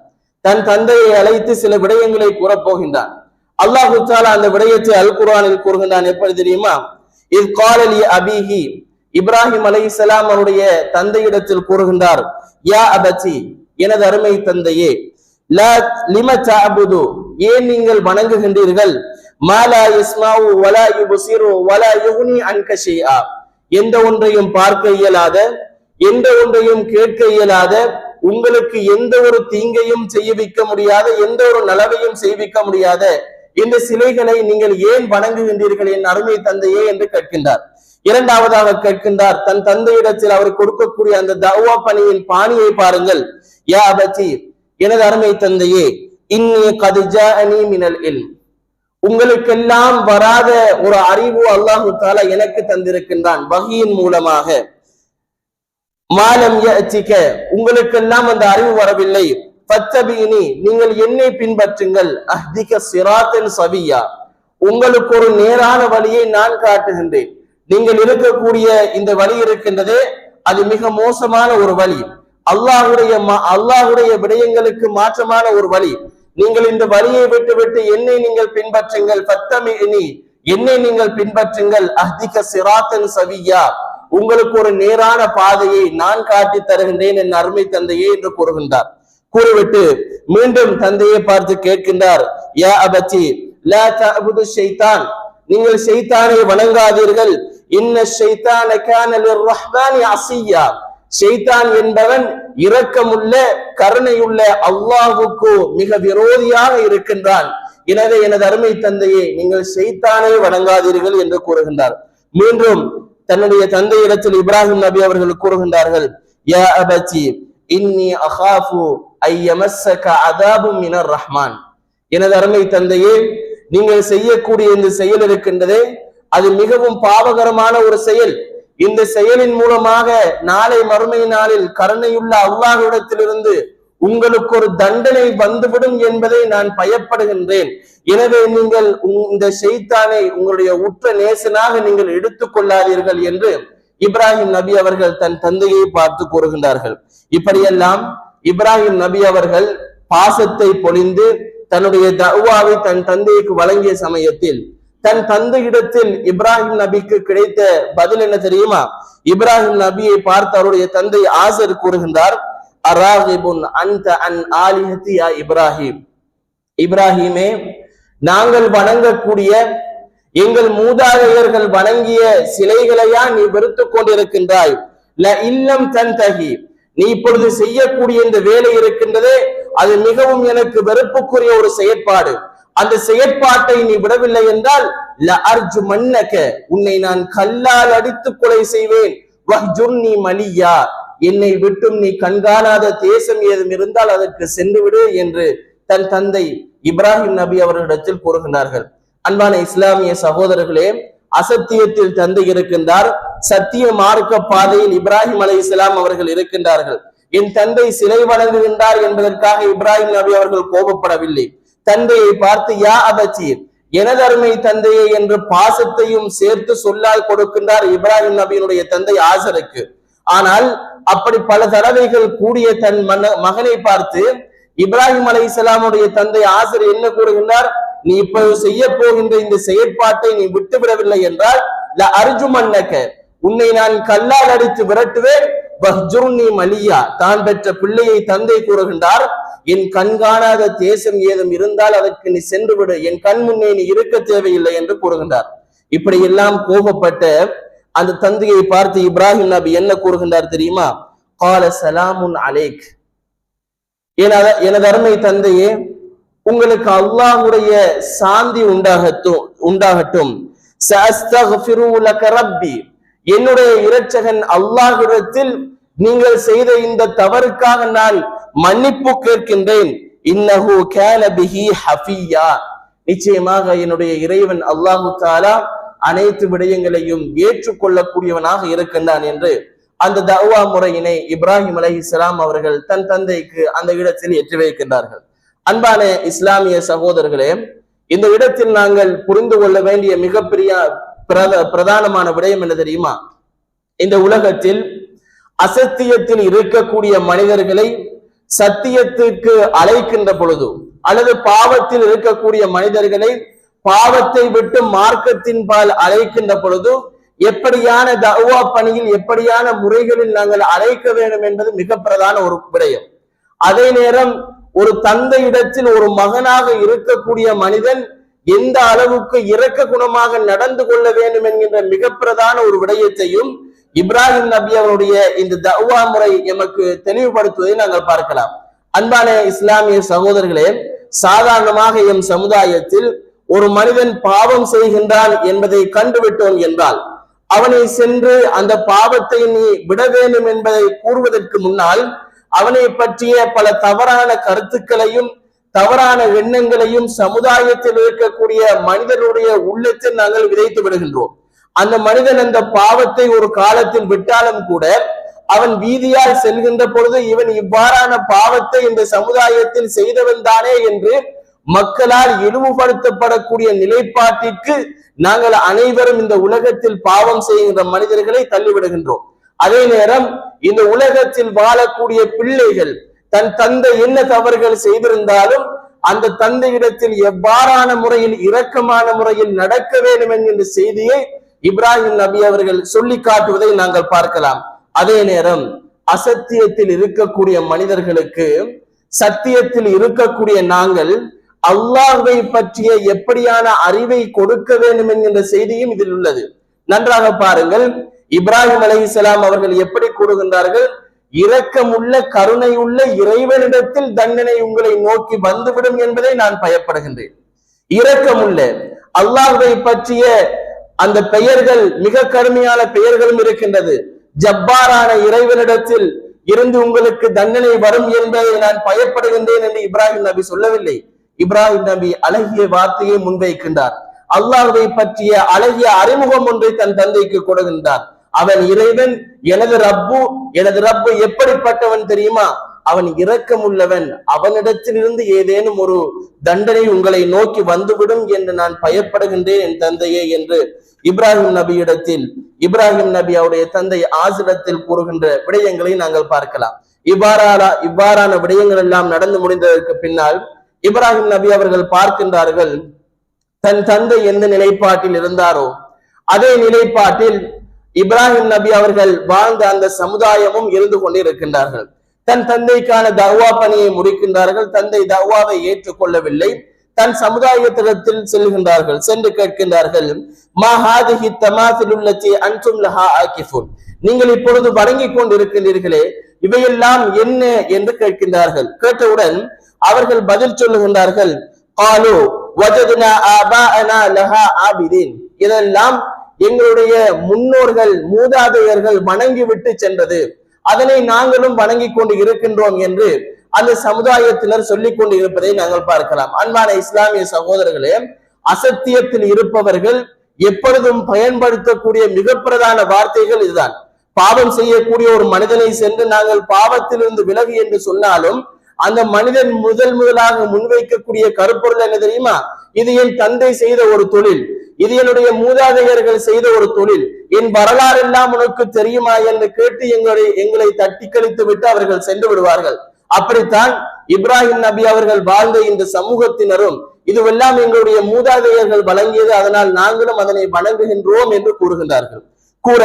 தன் தந்தையை அழைத்து சில விடயங்களை கூறப் போகின்றார். அல்லாஹு தஆலா அந்த விடயத்தை அல் குர்ஆனில் கூறுகின்றான். எப்படி தெரியுமா? இத் கால லி அபீஹி, இப்ராஹிம் அலைஹிஸ்ஸலாம் அவருடைய தந்தையிடத்தில் கூறுகின்றார், யா அபதி, எனது அருமை தந்தையே, லா லிம தஅபுது, ஏன் நீங்கள் வணங்குகின்றீர்கள், மா லா யஸ்மஉ வலா யுப்சிரு வலா யுக்னி அன்க ஷைஆ, எந்த ஒன்றையும் பார்க்க இயலாத, எந்த ஒன்றையும் கேட்க இயலாத, உங்களுக்கு எந்த ஒரு தீங்கையும் செய்விக்க முடியாத, எந்த ஒரு நலவையும் செய்விக்க முடியாத இந்த சிலைகளை நீங்கள் ஏன் வணங்குகின்றீர்கள் என் அருமை தந்தையே என்று கேட்கின்றார். இரண்டாவதாக கேட்கின்றார், தன் தந்தையிடத்தில் அவர் கொடுக்கக்கூடிய அந்த தஅவா பணியின் பாணியை பாருங்கள். யா அபதி, எனது அருமை தந்தையே, இன்னி கத் ஜாஅனி மினல் இல்ம், உங்களுக்கெல்லாம் வராத ஒரு அறிவு அல்லாஹு தஆலா எனக்கு தந்திருக்கின்றான் வஹீயின் மூலமாக. மாலம் யஅதிக, உங்களுக்கெல்லாம் அந்த அறிவு வரவில்லை. ஃபத்தபினி, நீங்கள் என்னை பின்பற்றுங்கள். அஹ்திக சிராத்தன் சவியா, உங்களுக்கு ஒரு நேரான வழியை நான் காட்டுகின்றேன். நீங்கள் இருக்கக்கூடிய இந்த வழி இருக்கின்றதே, அது மிக மோசமான ஒரு வழி, அல்லாஹுடைய விடயங்களுக்கு மாற்றமான ஒரு வழி. நீங்கள் இந்த வழியை விட்டுவிட்டு என்னை நீங்கள் பின்பற்றுங்கள். ஃபத்தபினி, என்னை நீங்கள் பின்பற்றுங்கள். அஹ்திக சிராத்தன் சவியா, உங்களுக்கு ஒரு நேரான பாதையை நான் காட்டி தருகின்றேன் என் அருமை தந்தையே என்று கூறுகின்றார். கூறிவிட்டு மீண்டும் தந்தையை பார்த்து கேட்கின்றார், யா அபதி லா தஅபுது ஷைத்தான், நீங்கள் ஷைத்தானை வணங்காதீர்கள். இன்ன ஷைத்தான கான லிர்ரஹ்மானி அஸியா, ஷைத்தான் என்பவன் இரக்கமுள்ள கருணையுள்ள அல்லாஹ்வுக்கு மிக விரோதியாக இருக்கின்றான். எனவே எனது அருமை தந்தையே, நீங்கள் ஷைத்தானை வணங்காதீர்கள் என்று கூறுகின்றார். மீண்டும் தன்னுடைய தந்தையிடத்தில் இப்ராஹிம் நபி அவர்கள் கூறுகின்றார்கள், யா அபதி இன்னி அகாஃபு ஐ யமஸ்ஸக அதாபும் மினர் ரஹ்மான், எனது அருமை தந்தையே, நீங்கள் செய்யக்கூடிய இந்த செயல் இருக்கின்றதே, அது மிகவும் பாவகரமான ஒரு செயல். இந்த செயலின் மூலமாக நாளை மறுமை நாளில் கருணையுள்ள அல்லாஹ்விடத்திலிருந்து உங்களுக்கு ஒரு தண்டனை வந்துவிடும் என்பதை நான் பயப்படுகின்றேன். எனவே நீங்கள் இந்த ஷைத்தானை உங்களுடைய உற்ற நேசனாக நீங்கள் எடுத்துக் கொள்ளாதீர்கள் என்று இப்ராஹிம் நபி அவர்கள் தன் தந்தையை பார்த்து கூறுகின்றார்கள். இப்படியெல்லாம் இப்ராஹிம் நபி அவர்கள் பாசத்தை பொழிந்து தன்னுடைய தஅவாவை தன் தந்தைக்கு வழங்கிய சமயத்தில் தன் தந்தையிடத்தில் இப்ராஹிம் நபிக்கு கிடைத்த பதில் என்ன தெரியுமா? இப்ராஹிம் நபியை பார்த்து அவருடைய தந்தை ஆசர் கூறுகின்றார், அராகிபுன் அன்த அன் ஆலிஹதி யா இப்ராஹிம், இப்ராஹிமே, நாங்கள் வணங்கக்கூடிய எங்கள் மூதாதையர்கள் வணங்கிய சிலைகளையா நீ வெறுத்துக் கொண்டிருக்கின்றாய்? ல இல்லம் தன்தகி, நீ இப்பொழுது செய்யக்கூடிய இந்த வேலை இருக்கின்றதே அது மிகவும் எனக்கு வெறுப்புக்குரிய ஒரு செயற்பாடு. அந்த செயற்பாட்டை நீ விடவில்லை என்றால் ல அர்ஜு மன்னக, உன்னை நான் கல்லால் அடித்து கொலை செய்வேன். வஹ்ஜுர்னி மலியா, என்னை விட்டும் நீ கண்காணாத தேசம் ஏதும் இருந்தால் அதற்கு சென்று விடு என்று தன் தந்தை இப்ராஹிம் நபி அவர்களிடத்தில் கூறுகின்றார்கள். அன்பான இஸ்லாமிய சகோதரர்களே, அசத்தியத்தில் தந்தை இருக்கின்றார், சத்திய மார்க்க பாதையில் இப்ராஹிம் அலைஹிஸ்ஸலாம் அவர்கள் இருக்கின்றார்கள். என் தந்தை சிலை வணங்குகின்றார் என்பதற்காக இப்ராஹிம் நபி அவர்கள் கோபப்படவில்லை. தந்தையை பார்த்து யா அபச்சீர், எனதருமை தந்தையை என்று பாசத்தையும் சேர்த்து சொல்லால் கொடுக்கின்றார் இப்ராஹிம் நபியினுடைய தந்தை ஆசருக்கு. ஆனால் அப்படி பல தடவைகள் கூடிய தன் மகனை பார்த்து இப்ராஹிம் அலைஹிஸ்ஸலாமுடைய தந்தை ஆசர் என்ன கூறுகின்றார்? நீ இப்போது செய்ய போகின்ற இந்த செயற்பாட்டை நீ விட்டுவிடவில்லை என்றால் ல அர்ஜுமன்னக, உன்னை நான் கல்லால் அடித்து விரட்டுவேன். வஹ்ஜுர்னி மலியா, தான் பெற்ற பிள்ளையை தந்தை கூறுகின்றார், என் கண்காணாத தேசம் ஏதும் இருந்தால் அதற்கு நீ சென்று விடு, என் கண் முன்னே நீ இருக்க தேவையில்லை என்று கூறுகின்றார். இப்படி எல்லாம் கோபப்பட்ட அந்த தந்தையை பார்த்து இப்ராஹிம் நபி என்ன கூறுகின்றார் தெரியுமா? கால சலாமுன் அலைக், எனது அருமை தந்தையே, உங்களுக்கு அல்லாஹ்வுடைய சாந்தி உண்டாகட்டும். சஅஸ்தக்ஃபிரு லக ரப்பி, என்னுடைய இரட்சகன் அல்லாஹ்விடத்தில் நீங்கள் செய்த இந்த தவறுக்காக நான் மன்னிப்பு கேட்கின்றேன். இன்னஹு கான பிஹி ஹஃபியா, நிச்சயமாக என்னுடைய இறைவன் அல்லாஹு தஆலா அனைத்து விடயங்களையும் ஏற்றுக்கொள்ளக்கூடியவனாக இருக்கின்றான் என்று அந்த தஅவா முறையினை இப்ராஹிம் அலைஹிஸ்ஸலாம் அவர்கள் தன் தந்தைக்கு அந்த இடத்தில் ஏற்றி வைக்கின்றார்கள். அன்பான இஸ்லாமிய சகோதரர்களே, இந்த இடத்தில் நாங்கள் புரிந்து கொள்ள வேண்டிய மிகப்பெரிய பிரதானமான விடயம் என்ன தெரியுமா? இந்த உலகத்தில் அசத்தியத்தில் இருக்கக்கூடிய மனிதர்களை சத்தியத்திற்கு அழைக்கின்ற பொழுது, அல்லது பாவத்தில் இருக்கக்கூடிய மனிதர்களை பாவத்தை விட்டு மார்க்கத்தின் பால் அழைக்கின்ற பொழுது எப்படியான தஅவா பணியில் எப்படியான முறைகளில் நாங்கள் அழைக்க வேண்டும் என்பது மிக பிரதான ஒரு விடயம். அதே நேரம் ஒரு தந்தையிடத்தில் ஒரு மகனாக இருக்கக்கூடிய மனிதன் எந்த அளவுக்கு இரக்க குணமாக நடந்து கொள்ள வேண்டும் என்கின்ற மிக பிரதான ஒரு விடயத்தையும் இப்ராஹிம் நபி அவருடைய இந்த தஅவா முறை எமக்கு தெளிவுபடுத்துவதை நாங்கள் பார்க்கலாம். அன்பான இஸ்லாமிய சகோதரர்களே, சாதாரணமாக எம் சமுதாயத்தில் ஒரு மனிதன் பாவம் செய்கின்றான் என்பதை கண்டுவிட்டோம் என்றால் அவனை சென்று அந்த பாவத்தை நீ விட வேண்டும் என்பதை கூறுவதற்கு முன்னால் அவனை பற்றிய பல தவறான கருத்துக்களையும் தவறான எண்ணங்களையும் சமுதாயத்தில் இருக்கக்கூடிய மனிதனுடைய உள்ளத்தில் நாங்கள் விதைத்து விடுகின்றோம். அந்த மனிதன் அந்த பாவத்தை ஒரு காலத்தில் விட்டாலும் கூட அவன் வீதியால் செல்கின்ற பொழுது இவன் இவ்வாறான பாவத்தை இந்த சமுதாயத்தில் செய்தவன் தானே என்று மக்களால் இழிவுபடுத்தப்படக்கூடிய நிலைப்பாட்டிற்கு நாங்கள் அனைவரும் இந்த உலகத்தில் பாவம் செய்கின்ற மனிதர்களை தள்ளிவிடுகின்றோம். அதே நேரம் இந்த உலகத்தில் வாழக்கூடிய பிள்ளைகள் தன் தந்தை என்ன தவறுகள் செய்திருந்தாலும் அந்த தந்தையிடத்தில் எவ்வாறான முறையில் இரக்கமான முறையில் நடக்க வேண்டும் என்கின்ற செய்தியை இப்ராஹிம் நபி அவர்கள் சொல்லி காட்டுவதை நாங்கள் பார்க்கலாம். அதே நேரம் அசத்தியத்தில் இருக்கக்கூடிய மனிதர்களுக்கு சத்தியத்தில் இருக்கக்கூடிய நாங்கள் அல்லாஹ்வை பற்றிய எப்படியான அறிவை கொடுக்க வேண்டும் என்கின்ற செய்தியும் இதில் உள்ளது. நன்றாக பாருங்கள், இப்ராஹிம் அலைஹிஸ்ஸலாம் அவர்கள் எப்படி கூறுகின்றார்கள்? இரக்கமுள்ள கருணையுள்ள இறைவனிடத்தில் தண்டனை உங்களை நோக்கி வந்துவிடும் என்பதை நான் பயப்படுகின்றேன். இரக்கமுள்ள அல்லாஹ்வை பற்றிய அந்த பெயர்கள் மிக கடுமையான பெயர்களும் இருக்கின்றது. ஜப்பாரான இறைவனிடத்தில் இருந்து உங்களுக்கு தண்டனை வரும் என்பதை நான் பயப்படுகின்றேன் என்று இப்ராஹிம் நபி சொல்லவில்லை. இப்ராஹிம் நபி அழகிய வார்த்தையை முன்வைக்கின்றார். அல்லாஹ்வை பற்றிய அழகிய அறிமுகம் ஒன்றை தன் தந்தைக்கு கொடுக்கின்றார். அவன் இறைவன், எனது ரப்பு எப்படிப்பட்டவன் தெரியுமா? அவன் இரக்கமுள்ளவன், அவனிடத்திலிருந்து ஏதேனும் ஒரு தண்டனை உங்களை நோக்கி வந்துவிடும் என்று நான் பயப்படுகின்றேன் என் தந்தையே என்று இப்ராஹிம் நபியிடத்தில், இப்ராஹிம் நபி அவருடைய தந்தை ஆசிரத்தில் கூறுகின்ற விடயங்களை நாங்கள் பார்க்கலாம். இவ்வாறான விடயங்கள் எல்லாம் நடந்து முடிந்ததற்கு பின்னால் இப்ராஹிம் நபி அவர்கள் பார்க்கின்றார்கள், தன் தந்தை எந்த நிலைப்பாட்டில் இருந்தாரோ அதே நிலைப்பாட்டில் இப்ராஹிம் நபி அவர்கள் வாழ்ந்த அந்த சமுதாயமும் இருந்து கொண்டிருக்கின்றார்கள். தன் தந்தைக்கான தஅவா பணியை முடிக்கின்றார்கள். தந்தை தஅவாவை ஏற்றுக்கொள்ளவில்லை. தன் சமுதாயத்திடத்தில் செல்கின்றார்கள். சென்று கேட்கின்றார்கள், மா ஹாதிஹி தமாசிலுல்லதி அன்தும் லஹா ஆகிஃபுன், நீங்கள் இப்பொழுது வணங்கிக் கொண்டிருக்கின்றீர்களே இவையெல்லாம் என்ன என்று கேட்கின்றார்கள். கேட்டவுடன் அவர்கள் பதில் சொல்லுகின்றார்கள், காலு வஜத்னா ஆபாஅனா லஹா ஆபிதீன், இதெல்லாம் எங்களுடைய முன்னோர்கள் மூதாதையர்கள் வணங்கிவிட்டு சென்றது, அதனை நாங்களும் வணங்கி கொண்டு இருக்கின்றோம் என்று அந்த சமுதாயத்தினர் சொல்லிக் கொண்டு இருப்பதை நாங்கள் பார்க்கலாம். அன்பான இஸ்லாமிய சகோதரர்களே, அசத்தியத்தில் இருப்பவர்கள் எப்பொழுதும் பயன்படுத்தக்கூடிய மிக பிரதான வார்த்தைகள் இதுதான். பாவம் செய்யக்கூடிய ஒரு மனிதனை சென்று நாங்கள் பாவத்திலிருந்து விலகு என்று சொன்னாலும் அந்த மனிதன் முதலாக முன்வைக்கக்கூடிய கருப்பொருள் என்ன தெரியுமா? இது என் தந்தை செய்த ஒரு தொழில், இது என்னுடைய மூதாதையர்கள் செய்த ஒரு தொழில், என் வரலாறு எல்லாம் உனக்கு தெரியுமா என்று கேட்டு எங்களை தட்டி கழித்து விட்டு அவர்கள் சென்று விடுவார்கள். அப்படித்தான் இப்ராஹிம் நபி அவர்கள் வாழ்ந்த இந்த சமூகத்தினரும் இதுவெல்லாம் எங்களுடைய மூதாதையர்கள் வழங்கியது, அதனால் நாங்களும் அதனை வணங்குகின்றோம் என்று கூறுகின்றார்கள். கூற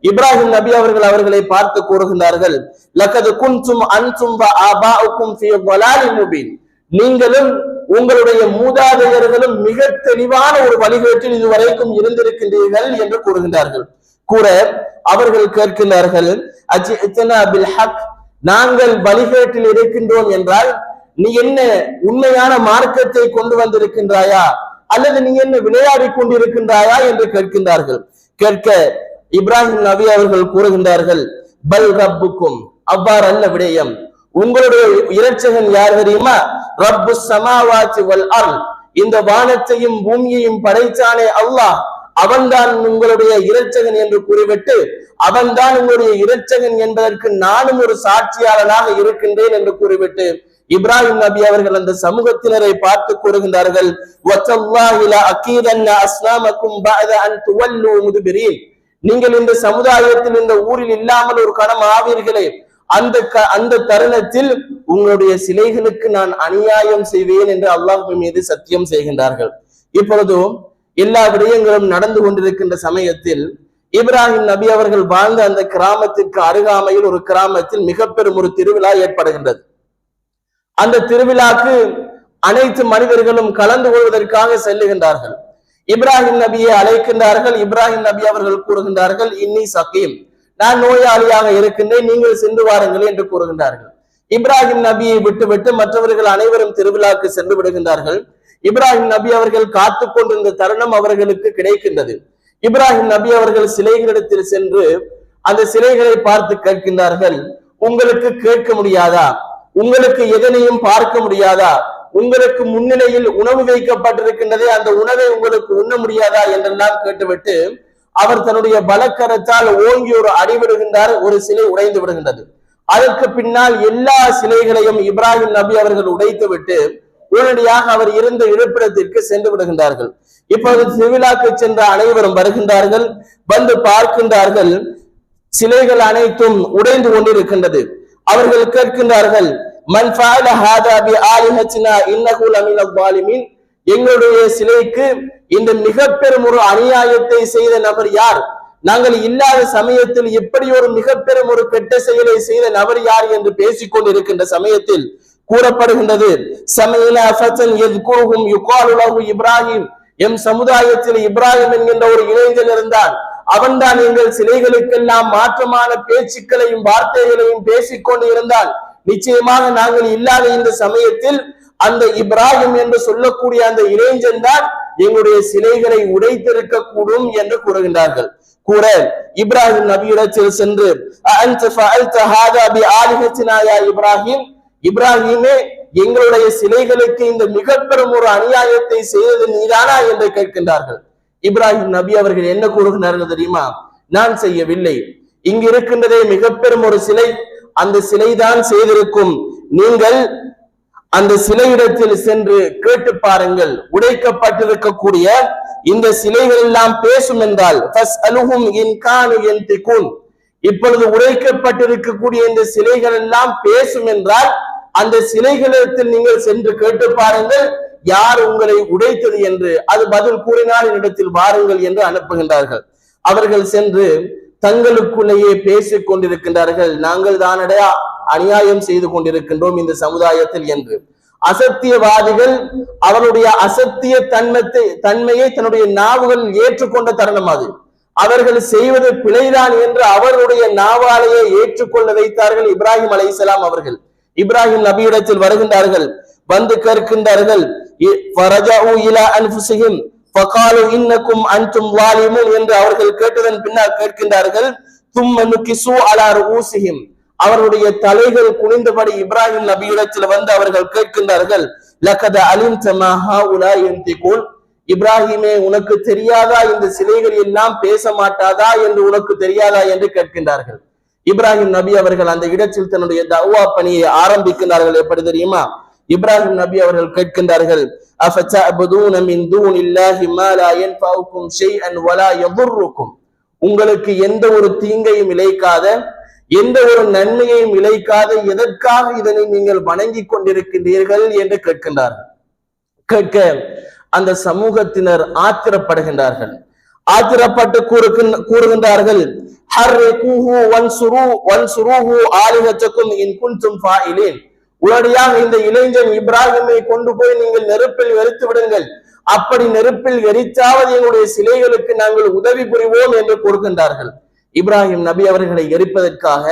இப்ராஹிம் நபி அவர்களை பார்த்து கூறுகின்றார்கள், லகது குன்தும் அன்தும் வ ஆபாஉக்கும் ஃபீ ضلال முபீன், நீங்களும் உங்களுடைய மூதாதையர்களும் மிக தெளிவான ஒரு வழிகேட்டில் இதுவரைக்கும் இருந்திருக்கின்றீர்கள் என்று கூறுகின்றார்கள். கூற அவர்கள் கேட்கின்றார்கள், அஜிஅனா பில் ஹக், நாங்கள் வழிகேட்டில் இருக்கின்றோம் என்றால் நீ என்ன உண்மையான மார்க்கத்தை கொண்டு வந்திருக்கின்றாயா அல்லது நீ என்ன விளையாடி கொண்டிருக்கின்றாயா என்று கேட்கின்றார்கள். கேட்க இப்ராஹிம் நபி அவர்கள் கூறுகின்றார்கள், பல் ரப்புக்கும், அவ்வாறு அல்ல விடயம், உங்களுடைய இரட்சகன் யார் தெரியுமா? ரப்பு ஸமாவாத்தி வல் அர்ல், இந்த வானத்தையும் பூமியையும் படைத்தானே அல்லாஹ், அவன்தான் உங்களுடைய இரட்சகன் என்று கூறிவிட்டு அவன்தான் உங்களுடைய இரட்சகன் என்பதற்கு நானும் ஒரு சாட்சியாளனாக இருக்கின்றேன் என்று கூறிவிட்டு இப்ராஹிம் நபி அவர்கள் அந்த சமூகத்தினரை பார்த்து கூறுகின்றார்கள், வத்தல்லாஹி லா அகீதன்ன அஸ்னாமக்கும் பஅத அன் துவல்லு முத்பிரீன், நீங்கள் இந்த சமுதாயத்தில் இந்த ஊரில் இல்லாமல் ஒரு கணம் ஆவீர்களே, அந்த தருணத்தில் உங்களுடைய சிலைகளுக்கு நான் அநியாயம் செய்வேன் என்று அல்லாஹ்வின் மீது சத்தியம் செய்கின்றார்கள். இப்பொழுது எல்லா விடயங்களும் நடந்து கொண்டிருக்கின்ற சமயத்தில் இப்ராஹிம் நபி அவர்கள் வாழ்ந்த அந்த கிராமத்திற்கு அருகாமையில் ஒரு கிராமத்தில் மிக பெரும் ஒரு திருவிழா ஏற்படுகின்றது. அந்த திருவிழாக்கு அனைத்து மனிதர்களும் கலந்து கொள்வதற்காக செல்லுகின்றார்கள். இப்ராஹிம் நபியை அழைக்கின்றார்கள். இப்ராஹிம் நபி அவர்கள் கூறுகின்றார்கள், இன்னி சகீம், நான் நோயாளியாக இருக்கின்றேன், நீங்கள் சென்று வாருங்கள் என்று கூறுகின்றார்கள். இப்ராஹிம் நபியை விட்டுவிட்டு மற்றவர்கள் அனைவரும் திருவிழாக்கு சென்று விடுகின்றார்கள். இப்ராஹிம் நபி அவர்கள் காத்து கொண்டிருந்த தருணம் அவர்களுக்கு கிடைக்கின்றது. இப்ராஹிம் நபி அவர்கள் சிலைகளிடத்தில் சென்று அந்த சிலைகளை பார்த்து கேட்கின்றார்கள், உங்களுக்கு கேட்க முடியாதா? உங்களுக்கு எதனையும் பார்க்க முடியாதா? உங்களுக்கு முன்னிலையில் உணவு வைக்கப்பட்டிருக்கின்றதே, அந்த உணவை உங்களுக்கு உண்ண முடியாதா என்றெல்லாம் கேட்டுவிட்டு அவர் தன்னுடைய பலக்கரத்தால் ஓங்கி ஒரு அடிவிடுகின்றார். ஒரு சிலை உடைந்து விடுகின்றது. அதற்கு பின்னால் எல்லா சிலைகளையும் இப்ராஹிம் நபி அவர்கள் உடைத்து விட்டு உடனடியாக அவர் இருந்த இருப்பிடத்திற்கு சென்று விடுகின்றார்கள். இப்போது திருவிழாக்கு சென்ற அனைவரும் வருகின்றார்கள். வந்து பார்க்கின்றார்கள், சிலைகள் அனைத்தும் உடைந்து கொண்டிருக்கின்றது. அவர்கள் கேட்கின்றார்கள், மன் ஃபஅல ஹாதா பி ஆலிஹத்தினா இன்னஹு லமினல் ஸாலிமீன், எங்களுடைய சிலைக்கு இந்த மிக பெரும் ஒரு அநியாயத்தை செய்த நபர் யார்? நாங்கள் இல்லாத சமயத்தில் இப்படி ஒரு மிக பெரும் ஒரு கெட்ட செயலை செய்த நபர் யார் என்று பேசிக் கொண்டிருக்கின்ற சமயத்தில் கூறப்படுகின்றது, சமீனா ஃபதன் யذ்குருஹும் யுகாலு லஹு இப்ராஹிம், எம் சமுதாயத்தில் இப்ராஹிம் என்கின்ற ஒரு இளைஞன் இருந்தான், அவன்தான் எங்கள் சிலைகளுக்கெல்லாம் மாற்றமான பேச்சுக்களையும் வார்த்தைகளையும் பேசிக்கொண்டு இருந்தான். நிச்சயமாக நாங்கள் இல்லாத இந்த சமயத்தில் அந்த இப்ராஹிம் என்று சொல்லக்கூடிய அந்த இளைஞன் தான் எங்களுடைய சிலைகளை உடைத்திருக்க கூடும் என்று கூறுகின்றார்கள். கூற இப்ராஹிம் நபியிடத்தில் சென்று, அன்த ஃபஅல்த ஹாதா பி ஆலிஹத்தினா யா இப்ராஹிம், இப்ராஹிமே எங்களுடைய சிலைகளுக்கு இந்த மிக பெரும் ஒரு அநியாயத்தை செய்தது நீதானா என்று கேட்கின்றார்கள். இப்ராஹிம் நபி அவர்கள் என்ன கூறுகின்றார்கள் தெரியுமா? நான் செய்யவில்லை, இங்கு இருக்கின்றதே மிக பெரும் ஒரு சிலை, அந்த சிலைதான் செய்திருக்கும். நீங்கள் அந்த சிலையிடத்தில் சென்று கேட்டு பாருங்கள், உடைக்கப்பட்டிருக்கக்கூடிய இந்த சிலைகள் எல்லாம் பேசும் என்றால் இப்பொழுது உடைக்கப்பட்டிருக்கக்கூடிய இந்த சிலைகள் எல்லாம் பேசும் என்றால் அந்த சிலைகளிடத்தில் நீங்கள் சென்று கேட்டு பாருங்கள் யார் உங்களை உடைத்தது என்று. அது பதில் கூறினால் என்னிடத்தில் வாருங்கள் என்று அனுப்புகின்றார்கள். அவர்கள் சென்று தங்களுக்குள்ளேயே பேசிக் கொண்டிருக்கின்றார்கள், நாங்கள் தானடையா அநியாயம் செய்து கொண்டிருக்கின்றோம் இந்த சமுதாயத்தில் என்று. அசத்தியவாதிகள் அவருடைய அசத்திய தன்மையை தன்னுடைய நாவுகள் ஏற்றுக்கொண்ட தருணம் அது. அவர்கள் செய்வது பிழைதான் என்று அவருடைய நாவாலேயே ஏற்றுக்கொள்ள வைத்தார்கள் இப்ராஹிம் அலைஹிஸ்ஸலாம் அவர்கள். இப்ராஹிம் நபியிடத்தில் வருகின்றார்கள், வந்து கேட்கின்றார்கள், என்று அவர்கள் கேட்டதன் பின்னால் கேட்கின்றார்கள், அவருடைய தலைகள் குனிந்தபடி இப்ராஹிம் நபியிடத்தில் வந்து அவர்கள் கேட்கின்றார்கள், இப்ராஹிமே உனக்கு தெரியாதா இந்த சிலைகள் எல்லாம் பேச மாட்டாதா என்று உனக்கு தெரியாதா என்று கேட்கின்றார்கள். இப்ராஹிம் நபி அவர்கள் அந்த இடத்தில் தன்னுடைய தஅவா பணியை ஆரம்பிக்கின்றார்கள். எப்படி தெரியுமா? இப்ராஹிம் நபி அவர்கள் கேட்கின்றார்கள், உங்களுக்கு எந்த ஒரு தீங்கையும் இழைக்காத, எந்த ஒரு நன்மையையும் இழைக்காத எதற்காக இதனை நீங்கள் வணங்கி கொண்டிருக்கின்றீர்கள் என்று கேட்கின்றார்கள். கேட்க அந்த சமூகத்தினர் ஆத்திரப்படுகின்றார்கள். ஆத்திரப்பட்டு கூறுகின்றார்கள், உடனடியாக இந்த இளைஞன் இப்ராஹிமை கொண்டு போய் நீங்கள் நெருப்பில் எரித்து விடுங்கள், அப்படி நெருப்பில் எரித்தாவது எங்களுடைய சிலைகளுக்கு நாங்கள் உதவி புரிவோம் என்று கூறுகின்றார்கள். இப்ராஹிம் நபி அவர்களை எரிப்பதற்காக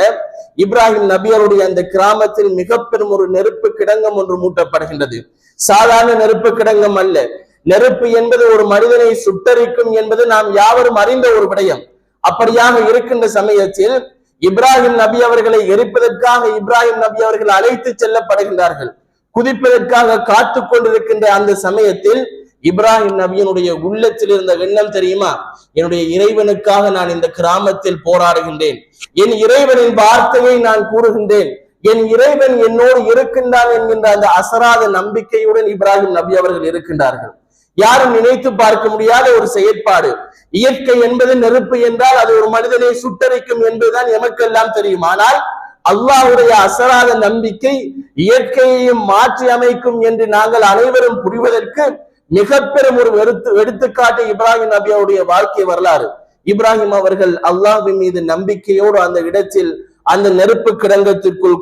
இப்ராஹிம் நபி அவருடைய அந்த கிராமத்தில் மிக பெரும் ஒரு நெருப்பு கிடங்கம் ஒன்று மூட்டப்படுகின்றது. சாதாரண நெருப்பு கிடங்கம் அல்ல. நெருப்பு என்பது ஒரு மனிதனை சுட்டரிக்கும் என்பது நாம் யாவரும் அறிந்த ஒரு விடயம். அப்படியாக இருக்கின்ற சமயத்தில் இப்ராஹிம் நபி அவர்களை எரிப்பதற்காக இப்ராஹிம் நபி அவர்கள் அழைத்து செல்லப்படுகின்றார்கள். குதிப்பதற்காக காத்து கொண்டிருக்கின்ற அந்த சமயத்தில் இப்ராஹிம் நபியினுடைய உள்ளத்தில் இருந்த எண்ணம் தெரியுமா? என்னுடைய இறைவனுக்காக நான் இந்த கிராமத்தில் போராடுகின்றேன், என் இறைவனின் வார்த்தையை நான் கூறுகின்றேன், என் இறைவன் என்னோடு இருக்கின்றான் என்கின்ற அந்த அசராத நம்பிக்கையுடன் இப்ராஹிம் நபி அவர்கள் இருக்கின்றார்கள். யாரும் நினைத்து பார்க்க முடியாத ஒரு செயற்பாடு. இயற்கை என்பது நெருப்பு என்றால் அது ஒரு மனிதனை சுட்டரிக்கும் என்பதுதான் எமக்கெல்லாம் தெரியும். ஆனால் அல்லாஹ்வுடைய அசராத நம்பிக்கை இயற்கையையும் மாற்றி அமைக்கும் என்று நாங்கள் அனைவரும் புரிவதற்கு மிக பெரும் ஒரு எடுத்துக்காட்டு இப்ராஹிம் நபி அவருடைய வாழ்க்கை வரலாறு. இப்ராஹிம் அவர்கள் அல்லாஹ்வின் மீது நம்பிக்கையோடு அந்த இடத்தில் அந்த நெருப்பு கிடங்கத்திற்குள்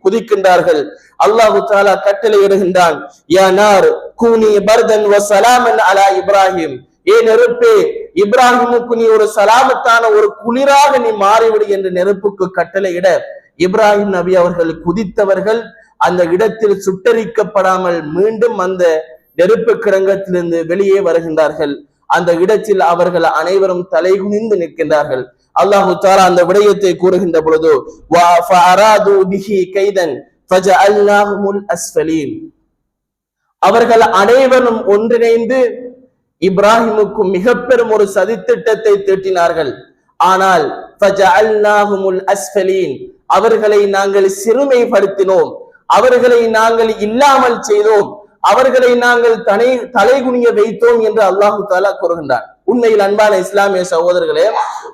குதிக்கின்றார்கள். அல்லாஹு தஆலா கட்டளை இடுகின்றான், யா நார் கூனி பர்தன் வ ஸலாமன் அலா இப்ராஹிம், ஏ நெருப்பே இப்ராஹிமுக்கு நீ ஒரு சலாமத்தான ஒரு குளிராக நீ மாறிவிடு என்று நெருப்புக்கு கட்டளையிட இப்ராஹிம் நபி அவர்கள் குதித்தவர்கள் அந்த இடத்தில் சுட்டரிக்கப்படாமல் மீண்டும் அந்த நெருப்பு கிடங்கத்திலிருந்து வெளியே வருகின்றார்கள். அந்த இடத்தில் அவர்கள் அனைவரும் தலைகுனிந்து நிற்கின்றார்கள். அல்லாஹு தஆலா அந்த விடயத்தை கூறுகின்ற பொழுது அவர்கள் அனைவரும் ஒன்றிணைந்து இப்ராஹிமுக்கு மிக பெரும் ஒரு சதித்திட்டத்தை தீட்டினார்கள். ஆனால் அவர்களை நாங்கள் சிறுமைப்படுத்தினோம், அவர்களை நாங்கள் இல்லாமல் செய்தோம், அவர்களை நாங்கள் தலைகுனிய வைத்தோம் என்று அல்லாஹு தஆலா கூறுகின்றார். உண்மையில் அன்பான இஸ்லாமிய சகோதரர்களே,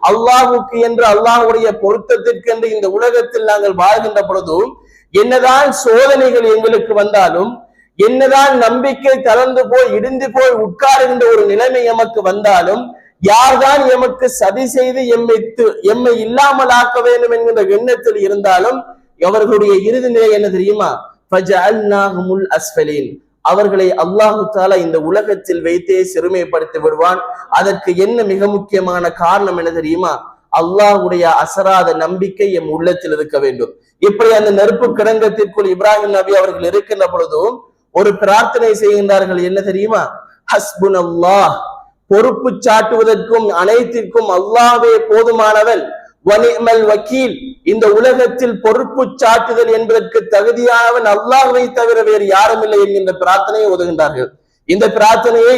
அல்லாஹுக்கு என்று அல்லாஹுடைய பொருத்தத்திற்கு என்று இந்த உலகத்தில் நாங்கள் வாழ்கின்ற பொழுதும் என்னதான் சோதனைகள் எங்களுக்கு வந்தாலும், என்னதான் நம்பிக்கை தளர்ந்து போய் இடிந்து போய் உட்காருகின்ற ஒரு நிலைமை எமக்கு வந்தாலும், யார்தான் எமக்கு சதி செய்து எம்மை இல்லாமல் ஆக்க வேண்டும் என்கின்ற எண்ணத்தில் இருந்தாலும் அவர்களுடைய இறுதி நிலை என்ன தெரியுமா? அவர்களை அல்லாஹு தஆலா இந்த உலகத்தில் வைத்தே சிறுமைப்படுத்தி விடுவான். அதற்கு என்ன மிக முக்கியமான காரணம் என்ன தெரியுமா? அல்லாஹ்வுடைய அசராத நம்பிக்கை எம் உள்ளத்தில் இருக்க வேண்டும். இப்படி அந்த நெருப்பு கிடங்கத்திற்குள் இப்ராஹிம் நபி அவர்கள் இருக்கின்ற பொழுதும் ஒரு பிரார்த்தனை செய்கின்றார்கள். என்ன தெரியுமா? ஹஸ்புனல்லாஹ், பொறுப்பு சாட்டுவதற்கும் அனைத்திற்கும் அல்லாஹ்வே போதுமானவன், வனிமல் வக்கீல், இந்த உலகத்தில் பொறுப்பு சாட்டுதல் என்பதற்கு தகுதியானவன் அல்லாஹ்வை தவிர வேறு யாரும் இல்லை என்கின்ற பிரார்த்தனையை ஓதுகின்றார்கள். இந்த பிரார்த்தனையை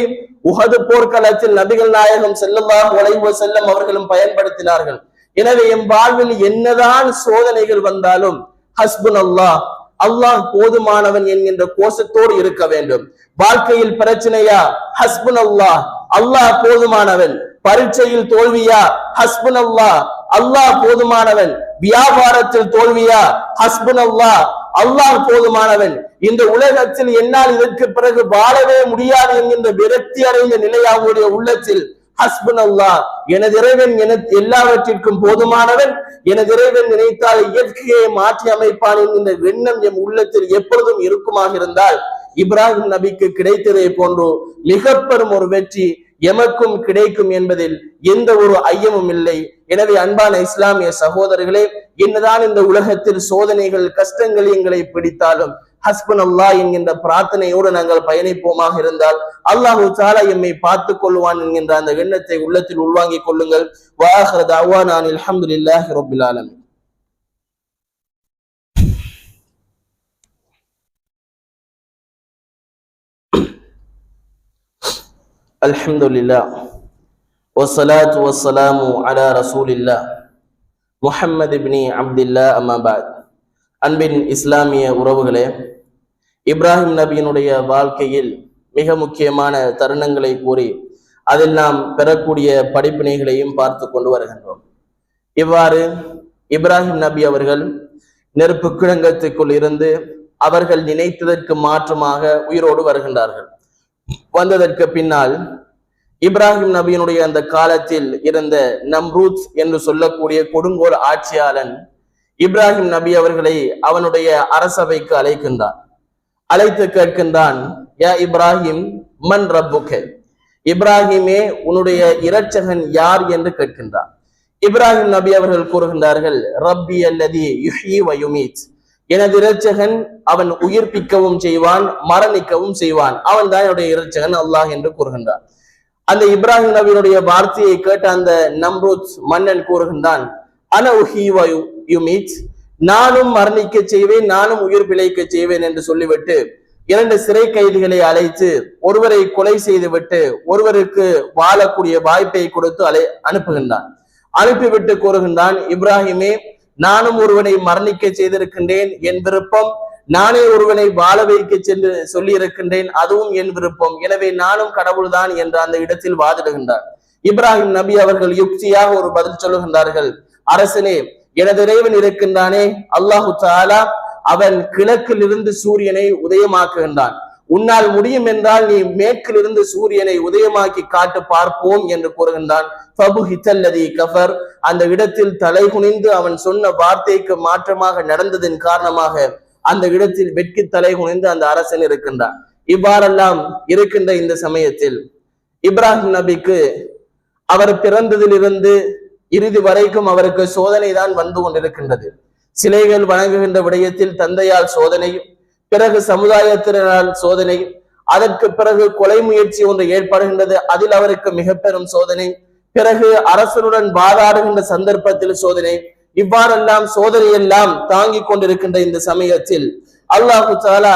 உஹது போர்க்களத்தில் நபிகள் நாயகம் ஸல்லல்லாஹு அலைஹி வஸல்லம் அவர்களும் பயன்படுத்தினார்கள். எனவே எம் வாழ்வில் என்னதான் சோதனைகள் வந்தாலும் ஹஸ்புனல்லாஹ், அல்லாஹ் போதுமானவன் என்கின்ற கோஷத்தோடு இருக்க வேண்டும். வாழ்க்கையில் பிரச்சனையா, ஹஸ்புனல்லாஹ், அல்லாஹ் போதுமானவன். பரீட்சையில் தோல்வியா, ஹஸ்புனல்லாஹ், அல்லாஹ் போதுமானவன். வியாபாரத்தில் தோல்வியா, ஹஸ்புனல்லாஹ், அல்லாஹ் போதுமானவன். இந்த உலகத்தில் என்னால் இதற்கு பிறகு வாழவே முடியாது என்கின்ற விரக்தி அடைந்த நிலை அவருடைய உள்ளத்தில், ஹஸ்புனல்லாஹ், எனது இறைவன் எல்லாவற்றிற்கும் போதுமானவன், எனது இறைவன் நினைத்தால் இயற்கையை மாற்றி அமைப்பான் என்கின்ற எண்ணம் எம் உள்ளத்தில் எப்பொழுதும் இருக்குமாக இருந்தால் இப்ராஹிம் நபிக்கு கிடைத்ததை போன்று மிக பெரும் ஒரு வெற்றி எமக்கும் கிடைக்கும் என்பதில் எந்த ஒரு ஐயமும் இல்லை. எனவே அன்பான இஸ்லாமிய சகோதரர்களே, என்னதான் இந்த உலகத்தில் சோதனைகள் கஷ்டங்கள் எங்களை பிடித்தாலும் ஹஸ்புனல்லாஹ் என்கின்ற பிரார்த்தனையோடு நாங்கள் பயணிப்போமாக இருந்தால் அல்லாஹு தஆலா எம்மை பார்த்துக் கொள்வான் என்கின்ற அந்த எண்ணத்தை உள்ளத்தில் உள்வாங்கிக் கொள்ளுங்கள். வஆஹிரு தஅவானா அல்ஹம்துலில்லாஹி ரப்பில் ஆலமீன். அல்ஹம்துலில்லாஹ் வஸ்ஸலாத்து வஸ்ஸலாமு அலா ரசூலில்லாஹ் முஹம்மது இப்னி அப்துல்லாஹ் அம்மா பஅத். அன்பின் இஸ்லாமிய உறவுகளே, இப்ராஹிம் நபியினுடைய வாழ்க்கையில் மிக முக்கியமான தருணங்களை கூறி அதில் நாம் பெறக்கூடிய படிப்பினைகளையும் பார்த்து கொண்டு வருகின்றோம். இவ்வாறு இப்ராஹிம் நபி அவர்கள் நெருப்பு கிழங்கத்துக்குள் இருந்து அவர்கள் நினைத்ததற்கு மாற்றமாக உயிரோடு வருகின்றார்கள். வந்ததற்கு பின்னால் இப்ராஹிம் நபியினுடைய அந்த காலத்தில் இருந்த நம்ரூத் என்று சொல்லக்கூடிய கொடுங்கோல் ஆட்சியாளன் இப்ராஹிம் நபி அவர்களை அவனுடைய அரசவைக்கு அழைக்கின்றான். அழைத்து கேட்கின்றான், யா இப்ராஹிம் மன் ரப்புக, இப்ராஹிமே உன்னுடைய இரட்சகன் யார் என்று கேட்கின்றான். இப்ராஹிம் நபி அவர்கள் கூறுகின்றார்கள், ரப்பி அல்லதி யுஹ்யி வ யுமீத், எனது இரட்சகன் அவன் உயிர்ப்பிக்கவும் செய்வான் மரணிக்கவும் செய்வான், அவன் தான் என்னுடைய இரட்சகன் அல்லாஹ் என்று கூறுகின்றான். அந்த இப்ராஹிம் நபியினுடைய வார்த்தையை கேட்ட அந்த நம்ரூத் மன்னன் கூறுகின்றான், அன உஹ்யி வ யுமீத், நானும் மரணிக்க செய்வேன் நானும் உயிர் பிழைக்க செய்வேன் என்று சொல்லிவிட்டு 2 சிறை கைதிகளை அழைத்து ஒருவரை கொலை செய்துவிட்டு ஒருவருக்கு வாழக்கூடிய வாய்ப்பை கொடுத்து அனுப்புகின்றான். அனுப்பிவிட்டு கூறுகின்றான், இப்ராஹிமே, நானும் ஒருவனை மரணிக்க செய்திருக்கின்றேன், என் விருப்பம். நானே ஒருவனை வாழ வைக்க சென்று சொல்லி இருக்கின்றேன், அதுவும் என் விருப்பம். எனவே நானும் கடவுள்தான் என்று அந்த இடத்தில் வாதிடுகின்றார். இப்ராஹிம் நபி அவர்கள் யுக்தியாக ஒரு பதில் சொல்லுகின்றார்கள், அரசனே, எனது இறைவன் இருக்கின்றானே அல்லாஹு தஆலா, அவன் கிழக்கில் இருந்து சூரியனை உதயமாக்குகின்றான். உன்னால் முடியும் என்றால் நீ மேற்கில் இருந்து சூரியனை உதயமாக்கி காட்டு பார்ப்போம் என்று கூறுகின்றான். ஃபபுஹிதல்லதி கஃபர், அந்த இடத்தில் தலை குனிந்து அவன் சொன்ன வார்த்தைக்கு மாற்றமாக நடந்ததன் காரணமாக அந்த இடத்தில் வெட்கி தலை குனிந்து அந்த அரசன் இருக்கின்றான். இவ்வாறெல்லாம் இருக்கின்ற இந்த சமயத்தில் இப்ராஹிம் நபிக்கு அவர் பிறந்ததிலிருந்து இறுதி வரைக்கும் அவருக்கு சோதனை தான் வந்து கொண்டிருக்கின்றது. சிலைகள் வணங்குகின்ற விடயத்தில் தந்தையால் சோதனை, பிறகு சமுதாயத்தினரால் சோதனை, அதற்கு பிறகு கொலை முயற்சி ஒன்று ஏற்படுகின்றது, அதில் அவருக்கு மிக பெரும் சோதனை, பிறகு அரசனுடன் வாதாடுகின்ற சந்தர்ப்பத்தில் சோதனை. இவ்வாறெல்லாம் சோதனையெல்லாம் தாங்கிக் கொண்டிருக்கின்ற இந்த சமயத்தில் அல்லாஹு தஆலா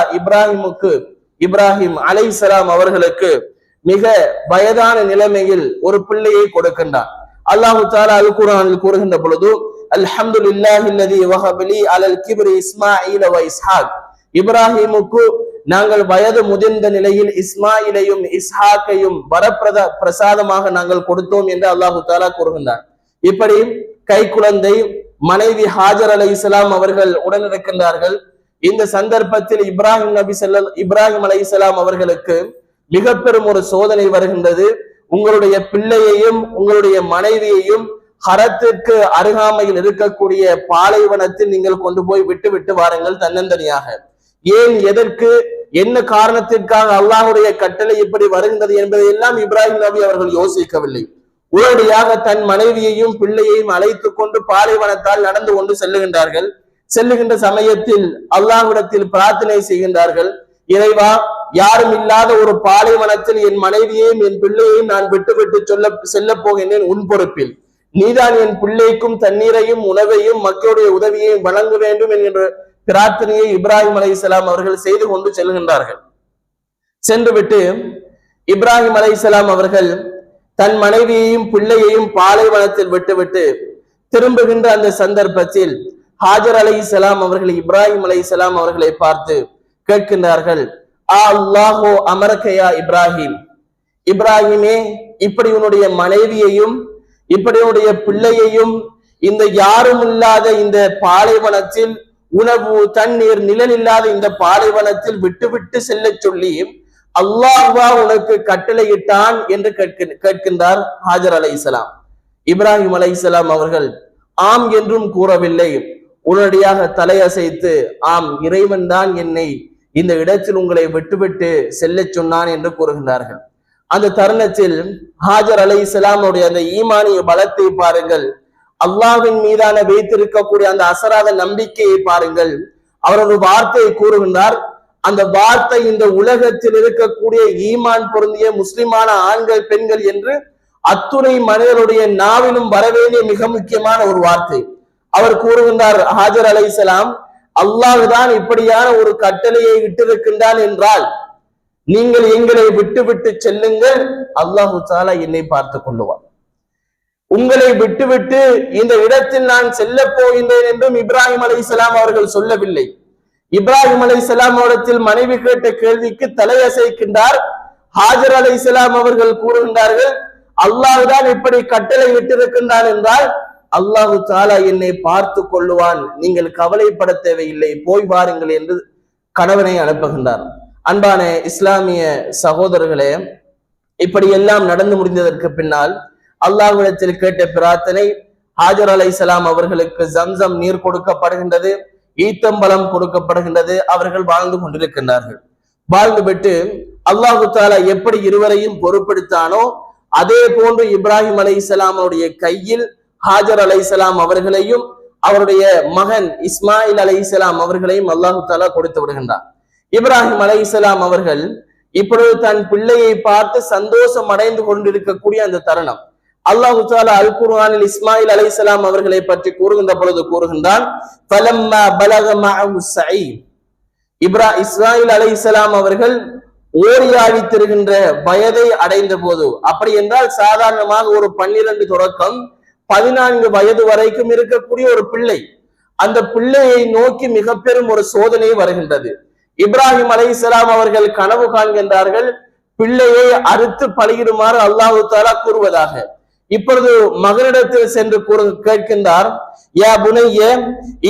இப்ராஹிம் அலைஹிஸ்ஸலாம் அவர்களுக்கு மிக வயதான நிலைமையில் ஒரு பிள்ளையை கொடுக்கின்றார். அல்லாஹு தஆலா அல் குர்ஆனில் கூறுகின்ற பொழுது, அல்ஹம்துலில்லாஹில்லதி வஹப லி அலல் கிப்ரி இஸ்மாஈல வ இஸ்ஹாக், இப்ராஹிமுக்கு நாங்கள் வயது முதிர்ந்த நிலையில் இஸ்மாயிலையும் இஸ்ஹாக்கையும் பிரசாதமாக நாங்கள் கொடுத்தோம் என்று அல்லாஹு தஆலா கூறுகின்றார். இப்படி கைக்குழந்தை மனைவி ஹாஜர் அலைஹிஸ்ஸலாம் அவர்கள் உடன் இருக்கின்றார்கள். இந்த சந்தர்ப்பத்தில் இப்ராஹிம் அலைஹிஸ்ஸலாம் அவர்களுக்கு மிக பெரும் ஒரு சோதனை வருகின்றது. உங்களுடைய பிள்ளையையும் உங்களுடைய மனைவியையும் ஹரத்திற்கு அருகாமையில் இருக்கக்கூடிய பாலைவனத்தில் நீங்கள் கொண்டு போய் விட்டு வாருங்கள் தன்னந்தனியாக. ஏன், எதற்கு, என்ன காரணத்திற்காக அல்லாஹ்வுடைய கட்டளை இப்படி வருகின்றது என்பதை எல்லாம் இப்ராஹிம் நபி அவர்கள் யோசிக்கவில்லை. உடனடியாக தன் மனைவியையும் பிள்ளையையும் அழைத்து கொண்டு பாலைவனத்தால் நடந்து கொண்டு செல்லுகின்றார்கள். செல்லுகின்ற சமயத்தில் அல்லாஹ்விடத்தில் பிரார்த்தனை செய்கின்றார்கள், இறைவா, யாரும் இல்லாத ஒரு பாலைவனத்தில் என் மனைவியையும் என் பிள்ளையையும் நான் விட்டு செல்ல போகின்றேன், உன் பொறுப்பில் நீதான் என் பிள்ளைக்கும் தண்ணீரையும் உணவையும் மக்களுடைய உதவியையும் வழங்க வேண்டும் என்கின்ற பிரார்த்தனையை இப்ராஹிம் அலைஹிஸ்ஸலாம் அவர்கள் செய்து கொண்டு செல்கின்றார்கள். சென்றுவிட்டு இப்ராஹிம் அலைஹிஸ்ஸலாம் அவர்கள் தன் மனைவியையும் பிள்ளையையும் பாலைவனத்தில் விட்டுவிட்டு திரும்புகின்ற அந்த சந்தர்ப்பத்தில் ஹாஜர் அலைஹிஸ்ஸலாம் அவர்கள் இப்ராஹிம் அலைஹிஸ்ஸலாம் அவர்களை பார்த்து கேட்கின்றார்கள், அல்லாஹு அமரக்கையா இப்ராஹிம், இப்ராஹிமே, இப்படி உன்னுடைய மனைவியையும் இப்படி உன்னுடைய பிள்ளையையும் இந்த யாரும் இல்லாத இந்த பாலைவனத்தில், உணவு தண்ணீர் நிழல் இல்லாத இந்த பாலைவனத்தில் விட்டு விட்டு செல்ல சொல்லி அல்லாஹ்வா உனக்கு கட்டளையிட்டான் என்று கேட்கின்றார் ஹாஜர் அலைஹிஸ்ஸலாம். இப்ராஹிம் அலைஹிஸ்ஸலாம் அவர்கள் ஆம் என்றும் கூறவில்லை, உடனடியாக தலையசைத்து ஆம், இறைவன் தான் என்னை இந்த இடத்தில் உங்களை விட்டுவிட்டு செல்ல சொன்னான் என்று கூறுகின்றார்கள். அந்த தருணத்தில் ஹாஜர் அலைஹிஸ்ஸலாமுடைய அந்த ஈமானிய பலத்தை பாருங்கள், அல்லாஹ்வின் மீதான வைத்திருக்கக்கூடிய அந்த அசராத நம்பிக்கையை பாருங்கள். அவர் ஒரு வார்த்தையை கூறுகின்றார், அந்த வார்த்தை இந்த உலகத்தில் இருக்கக்கூடிய ஈமான் பொருந்திய முஸ்லிமான ஆண்கள் பெண்கள் என்று அத்துணை மனிதருடைய நாவிலும் வரவேண்டிய மிக முக்கியமான ஒரு வார்த்தை. அவர் கூறுகின்றார், ஹாஜர் அலைஹிஸ்ஸலாம், அல்லாஹ்தான் இப்படியான ஒரு கட்டளையை விட்டிருக்கின்றான் என்றால் நீங்கள் எங்களை விட்டு விட்டு செல்லுங்கள், அல்லாஹு தஆலா என்னை பார்த்துக் கொள்ளுவார். உங்களை விட்டுவிட்டு இந்த இடத்தில் நான் செல்ல போகின்றேன் என்றும் இப்ராஹிம் அலைஹிஸ்ஸலாம் அவர்கள் சொல்லவில்லை. இப்ராஹிம் அலைஹிஸ்ஸலாம் அவரிடத்தில் மனைவி கேட்ட கேள்விக்கு தலையசைக்கின்றார். ஹாஜர் அலைஹிஸ்ஸலாம் அவர்கள் கூறுகின்றார்கள், அல்லாஹ்தான் இப்படி கட்டளை விட்டிருக்கின்றான் என்றால் அல்லாஹு தஆலா என்னை பார்த்து கொள்ளுவான், நீங்கள் கவலைப்பட தேவையில்லை, போய் வாருங்கள் என்று கணவனை அனுப்புகின்றார். அன்பான இஸ்லாமிய சகோதரர்களே, இப்படி எல்லாம் நடந்து முடிந்ததற்கு பின்னால் அல்லாஹ்விடத்தில் கேட்ட பிரார்த்தனை, ஹாஜர் அலைஹிஸ்ஸலாம் அவர்களுக்கு ஜம்சம் நீர் கொடுக்கப்படுகின்றது, ஈத்தம்பலம் கொடுக்கப்படுகின்றது. அவர்கள் வாழ்ந்து கொண்டிருக்கின்றார்கள். வாழ்ந்துவிட்டு அல்லாஹு தஆலா எப்படி இருவரையும் பொறுப்பெடுத்தானோ அதே போன்று இப்ராஹிம் அலைஹிஸ்ஸலாமுடைய கையில் ஹாஜர் அலைஹிஸ்ஸலாம் அவர்களையும் அவருடைய மகன் இஸ்மாயில் அலைஹிஸ்ஸலாம் அவர்களையும் அல்லாஹு தஆலா கொடுத்து விடுகின்றார். இப்ராஹிம் அலைஹிஸ்ஸலாம் அவர்கள் இப்பொழுது தன் பிள்ளையை பார்த்து சந்தோஷம் அடைந்து கொண்டிருக்கக்கூடிய அந்த தருணம், அல்லாஹு தஆலா அல் குர்ஆனில் இஸ்மாயில் அலைஹிஸ்ஸலாம் அவர்களை பற்றி கூறுகின்ற பொழுது கூறுகின்றான், ஃபலம்மா பலக மஅஹு ஸஈ, இஸ்மாயில் அலைஹிஸ்ஸலாம் அவர்கள் ஓடியாடி திரிகின்ற வயதை அடைந்த போது, அப்படி என்றால் சாதாரணமாக ஒரு 12 தொடக்கம் 14 வயது வரைக்கும் இருக்கக்கூடிய ஒரு பிள்ளை, அந்த பிள்ளையை நோக்கி மிக பெரும் ஒரு சோதனை வருகின்றது. இப்ராஹிம் அலைஹிஸ்ஸலாம் அவர்கள் கனவு காண்கின்றார்கள், பிள்ளையை அறுத்து பலியிடுமாறு அல்லாஹு தஆலா கூறுவதாக. இப்பொழுது மகனிடத்தில் சென்று கேட்கின்றார், யா புனைய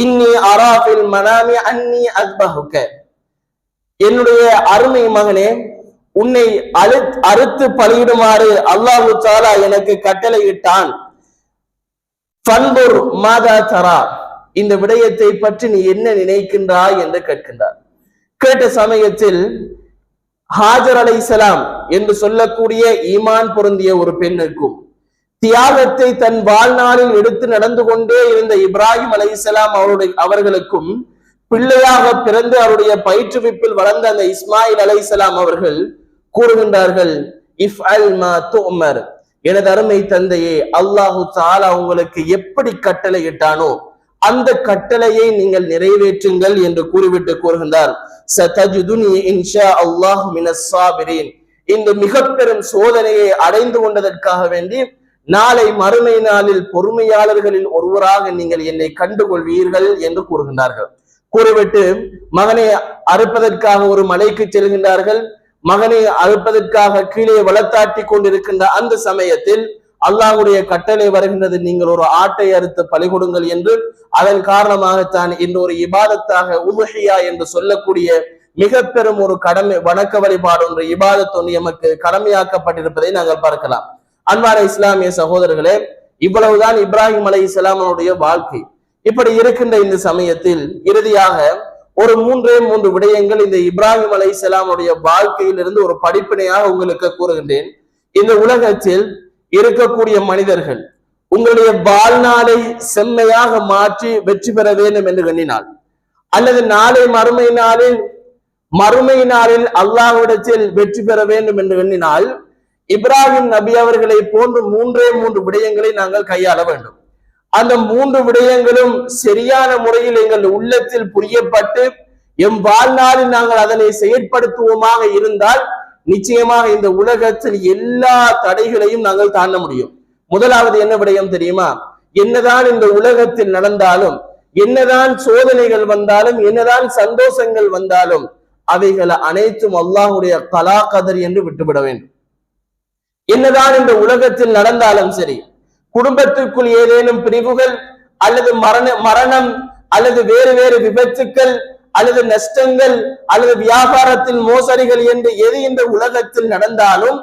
இன்னி அரா ஃபில் மனாமி அன்னி அஸ்பஹுக, என்னுடைய அருமை மகனே, உன்னை அறுத்து பலியிடுமாறு அல்லாஹு தஆலா எனக்கு கட்டளையிட்டான். ஃபன்புர் மாதா தரா, இந்த விடயத்தை பற்றி நீ என்ன நினைக்கின்றாய் என்று கேட்கின்றார். கேட்ட சமயத்தில் ஹாஜர் அலைஹிஸ்ஸலாம் என்று சொல்லக்கூடிய ஈமான் பொருந்திய ஒரு பெண்ணுக்கும் தியாகத்தை தன் வாழ்நாளில் எடுத்து நடந்து கொண்டே இருந்த இப்ராஹிம் அலைஹிஸ்ஸலாம் அவர்களுக்கும் பிள்ளையாக பிறந்து அவருடைய பயிற்றுவிப்பில் வளர்ந்த அந்த இஸ்மாயில் அலைஹிஸ்ஸலாம் அவர்கள் கூறுகின்றார்கள், இஃப்அல் மா துஅமர், எனது அருமை தந்தையே, அல்லாஹு தஆலா உங்களுக்கு எப்படி கட்டளையிட்டானோ அந்த கட்டளையை நீங்கள் நிறைவேற்றுங்கள் என்று கூறிவிட்டு கூறுகின்றார், சதஜிதுனி இன்ஷா அல்லாஹ் மினஸ் ஸாபிரீன், இந்த மிக பெரும் சோதனையை அடைந்து கொண்டதற்காக வேண்டி நாளை மறுமை நாளில் பொறுமையாளர்களில் ஒருவராக நீங்கள் என்னை கண்டுகொள்வீர்கள் என்று கூறுகின்றார்கள். கூறிவிட்டு மகனை அறுப்பதற்காக ஒரு மலைக்கு செல்கின்றார்கள். மகனை அறுப்பதற்காக கீழே வளர்த்தாட்டி கொண்டிருக்கின்ற அந்த சமயத்தில் அல்லாஹ்வுடைய கட்டளை வருகின்றது, நீங்கள் ஒரு ஆட்டை அறுத்து பலி கொடுங்கள் என்று. அதன் காரணமாகத்தான் இன்று ஒரு இபாதத்தாக உதுஹியா என்று சொல்லக்கூடிய மிக பெரும் ஒரு கடமை வணக்க வழிபாடு ஒன்று இபாதத் ஒன்று எமக்கு கடமையாக்கப்பட்டிருப்பதை நாங்கள் பார்க்கலாம். அன்பான இஸ்லாமிய சகோதரர்களே, இவ்வளவுதான் இப்ராஹிம் அலைஹிஸ்ஸலாமுடைய வாழ்க்கை. இப்படி இருக்கின்ற இந்த சமயத்தில் இறுதியாக ஒரு 3 விடயங்கள் இந்த இப்ராஹிம் அலைஹிஸ்ஸலாமுடைய வாழ்க்கையில் இருந்து ஒரு படிப்பினையாக உங்களுக்கு கூறுகின்றேன். இந்த உலகத்தில் இருக்கக்கூடிய மனிதர்கள் உங்களுடைய வாழ்நாளை செம்மையாக மாற்றி வெற்றி பெற வேண்டும் என்று எண்ணினால், அல்லது நாளை மறுமை நாளில் அல்லாஹ்விடத்தில் வெற்றி பெற வேண்டும் என்று எண்ணினால், இப்ராஹிம் நபி அவர்களை போன்று 3 விடயங்களை நாங்கள் கையாள வேண்டும். அந்த 3 விடயங்களும் சரியான முறையில் எங்கள் உள்ளத்தில் புரியப்பட்டு எம் வாழ்நாளில் நாங்கள் அதனை செயற்படுத்துவோமாக இருந்தால் நிச்சயமாக இந்த உலகத்தில் எல்லா தடைகளையும் நாங்கள் தாண்ட முடியும். முதலாவது என்ன விடயம் தெரியுமா? என்னதான் இந்த உலகத்தில் நடந்தாலும், என்னதான் சோதனைகள் வந்தாலும், என்னதான் சந்தோஷங்கள் வந்தாலும் அவைகளை அனைத்தும் அல்லாஹுடைய கலா கதர் என்று விட்டுவிட வேண்டும். என்னதான் இந்த உலகத்தில் நடந்தாலும் சரி, குடும்பத்திற்குள் ஏதேனும் பிரிவுகள் அல்லது மரணம் அல்லது வேறு வேறு விபத்துக்கள் அல்லது நஷ்டங்கள் அல்லது வியாபாரத்தில் மோசடிகள் என்று எது இந்த உலகத்தில் நடந்தாலும்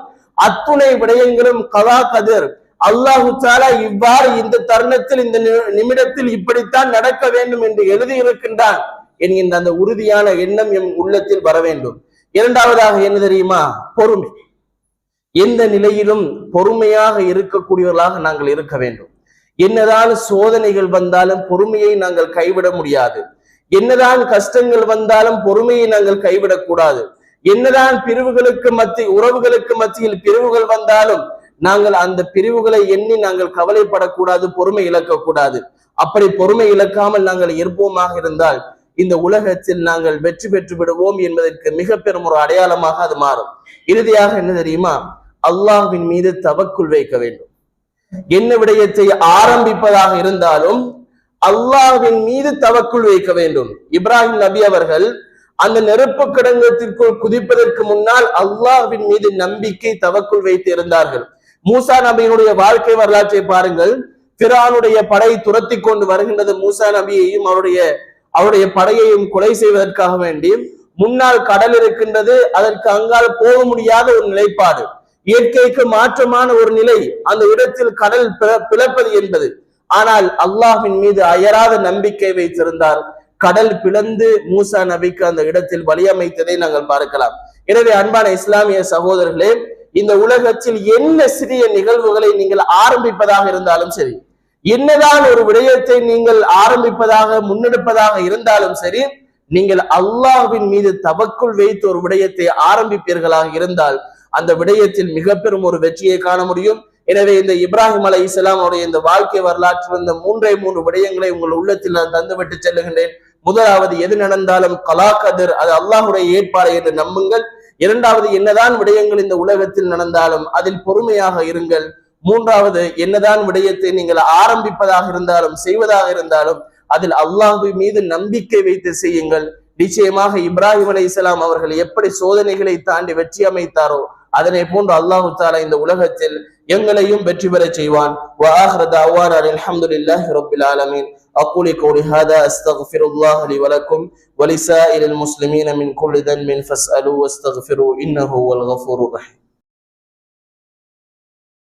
அத்துணை விடயங்களும் கலா கதிர். அல்லாஹு தஆலா இவ்வாறு இந்த தருணத்தில் இந்த நிமிடத்தில் இப்படித்தான் நடக்க வேண்டும் என்று எழுதியிருக்கின்றான் என்கின்ற அந்த உறுதியான எண்ணம் எம் உள்ளத்தில் வர வேண்டும். இரண்டாவதாக என்ன தெரியுமா? பொறுமை. எந்த நிலையிலும் பொறுமையாக இருக்கக்கூடியவர்களாக நாங்கள் இருக்க வேண்டும். என்னதான் சோதனைகள் வந்தாலும் பொறுமையை நாங்கள் கைவிட முடியாது. என்னதான் கஷ்டங்கள் வந்தாலும் பொறுமையை நாங்கள் கைவிடக்கூடாது. என்னதான் உறவுகளுக்கு மத்தியில் பிரிவுகள் வந்தாலும் நாங்கள் அந்த பிரிவுகளை எண்ணி நாங்கள் கவலைப்படக்கூடாது, பொறுமை இழக்கக்கூடாது. அப்படி பொறுமை இழக்காமல் நாங்கள் இருப்போமாக இருந்தால் இந்த உலகத்தில் நாங்கள் வெற்றி பெற்று விடுவோம் என்பதற்கு மிக பெரும் ஒரு அடையாளமாக அது மாறும். இறுதியாக என்ன தெரியுமா? அல்லாஹ்வின் மீது தவக்குல் வைக்க வேண்டும். என்ன விடயத்தை ஆரம்பிப்பதாக இருந்தாலும் அல்லாஹ்வின் மீது தவக்குல் வைக்க வேண்டும். இப்ராஹிம் நபி அவர்கள் அந்த நெருப்பு கிடங்கத்திற்குள் குதிப்பதற்கு முன்னால் அல்லாஹ்வின் மீது நம்பிக்கை தவக்குல் வைத்து இருந்தார்கள். மூசா நபியினுடைய வாழ்க்கை வரலாற்றை பாருங்கள். ஃபிரௌனுடைய படை துரத்தி கொண்டு வருகின்றது. மூசா நபியையும் அவருடைய படையையும் கொலை செய்வதற்காக வேண்டி முன்னால் கடல் இருக்கின்றது. அதற்கு அங்கால் போக முடியாத ஒரு நிலைப்பாடு, இயற்கைக்கு மாற்றமான ஒரு நிலை, அந்த இடத்தில் கடல் பிளப்பது என்பது. ஆனால் அல்லாஹ்வின் மீது அயராத நம்பிக்கை வைத்திருந்தார். கடல் பிளந்து மூசா நபிக்கு அந்த இடத்தில் வழியமைத்ததை நாங்கள் பார்க்கலாம். எனவே அன்பான இஸ்லாமிய சகோதரர்களே, இந்த உலகத்தில் என்ன சிறிய நிகழ்வுகளை நீங்கள் ஆரம்பிப்பதாக இருந்தாலும் சரி, என்னதான் ஒரு விடயத்தை நீங்கள் ஆரம்பிப்பதாக முன்னெடுப்பதாக இருந்தாலும் சரி, நீங்கள் அல்லாஹ்வின் மீது தவக்குல் வைத்து ஒரு விடயத்தை ஆரம்பிப்பீர்களாக இருந்தால் அந்த விடயத்தில் மிக பெரும் ஒரு வெற்றியை காண முடியும். எனவே இந்த இப்ராஹிம் அலைஹிஸ்ஸலாம் அவருடைய இந்த வாழ்க்கை வரலாற்றில் இந்த மூன்று விடயங்களை உங்கள் உள்ளத்தில் நான் தந்துவிட்டு செல்லுகின்றேன். முதலாவது, எது நடந்தாலும் கலா கதிர், அது அல்லாஹுடைய ஏற்பாடு என்று நம்புங்கள். இரண்டாவது, என்னதான் விடயங்கள் இந்த உலகத்தில் நடந்தாலும் அதில் பொறுமையாக இருங்கள். மூன்றாவது, என்னதான் விடயத்தை நீங்கள் ஆரம்பிப்பதாக இருந்தாலும் செய்வதாக இருந்தாலும் அதில் அல்லாஹ்வின் மீது நம்பிக்கை வைத்து செய்யுங்கள். நிச்சயமாக இப்ராஹிம் அலைஹிஸ்ஸலாம் அவர்கள் எப்படி சோதனைகளை தாண்டி வெற்றி அமைத்தாரோ அதனை போன்று அல்லாஹு தஆலா இந்த உலகத்தில் எங்களையும் வெற்றி பெற செய்வான். وآخر دعوانا الحمد لله رب العالمين. أقول قولي هذا أستغفر الله لي ولكم ولسائر المسلمين من كل ذنب فاسألوا واستغفروا إنه هو الغفور الرحيم.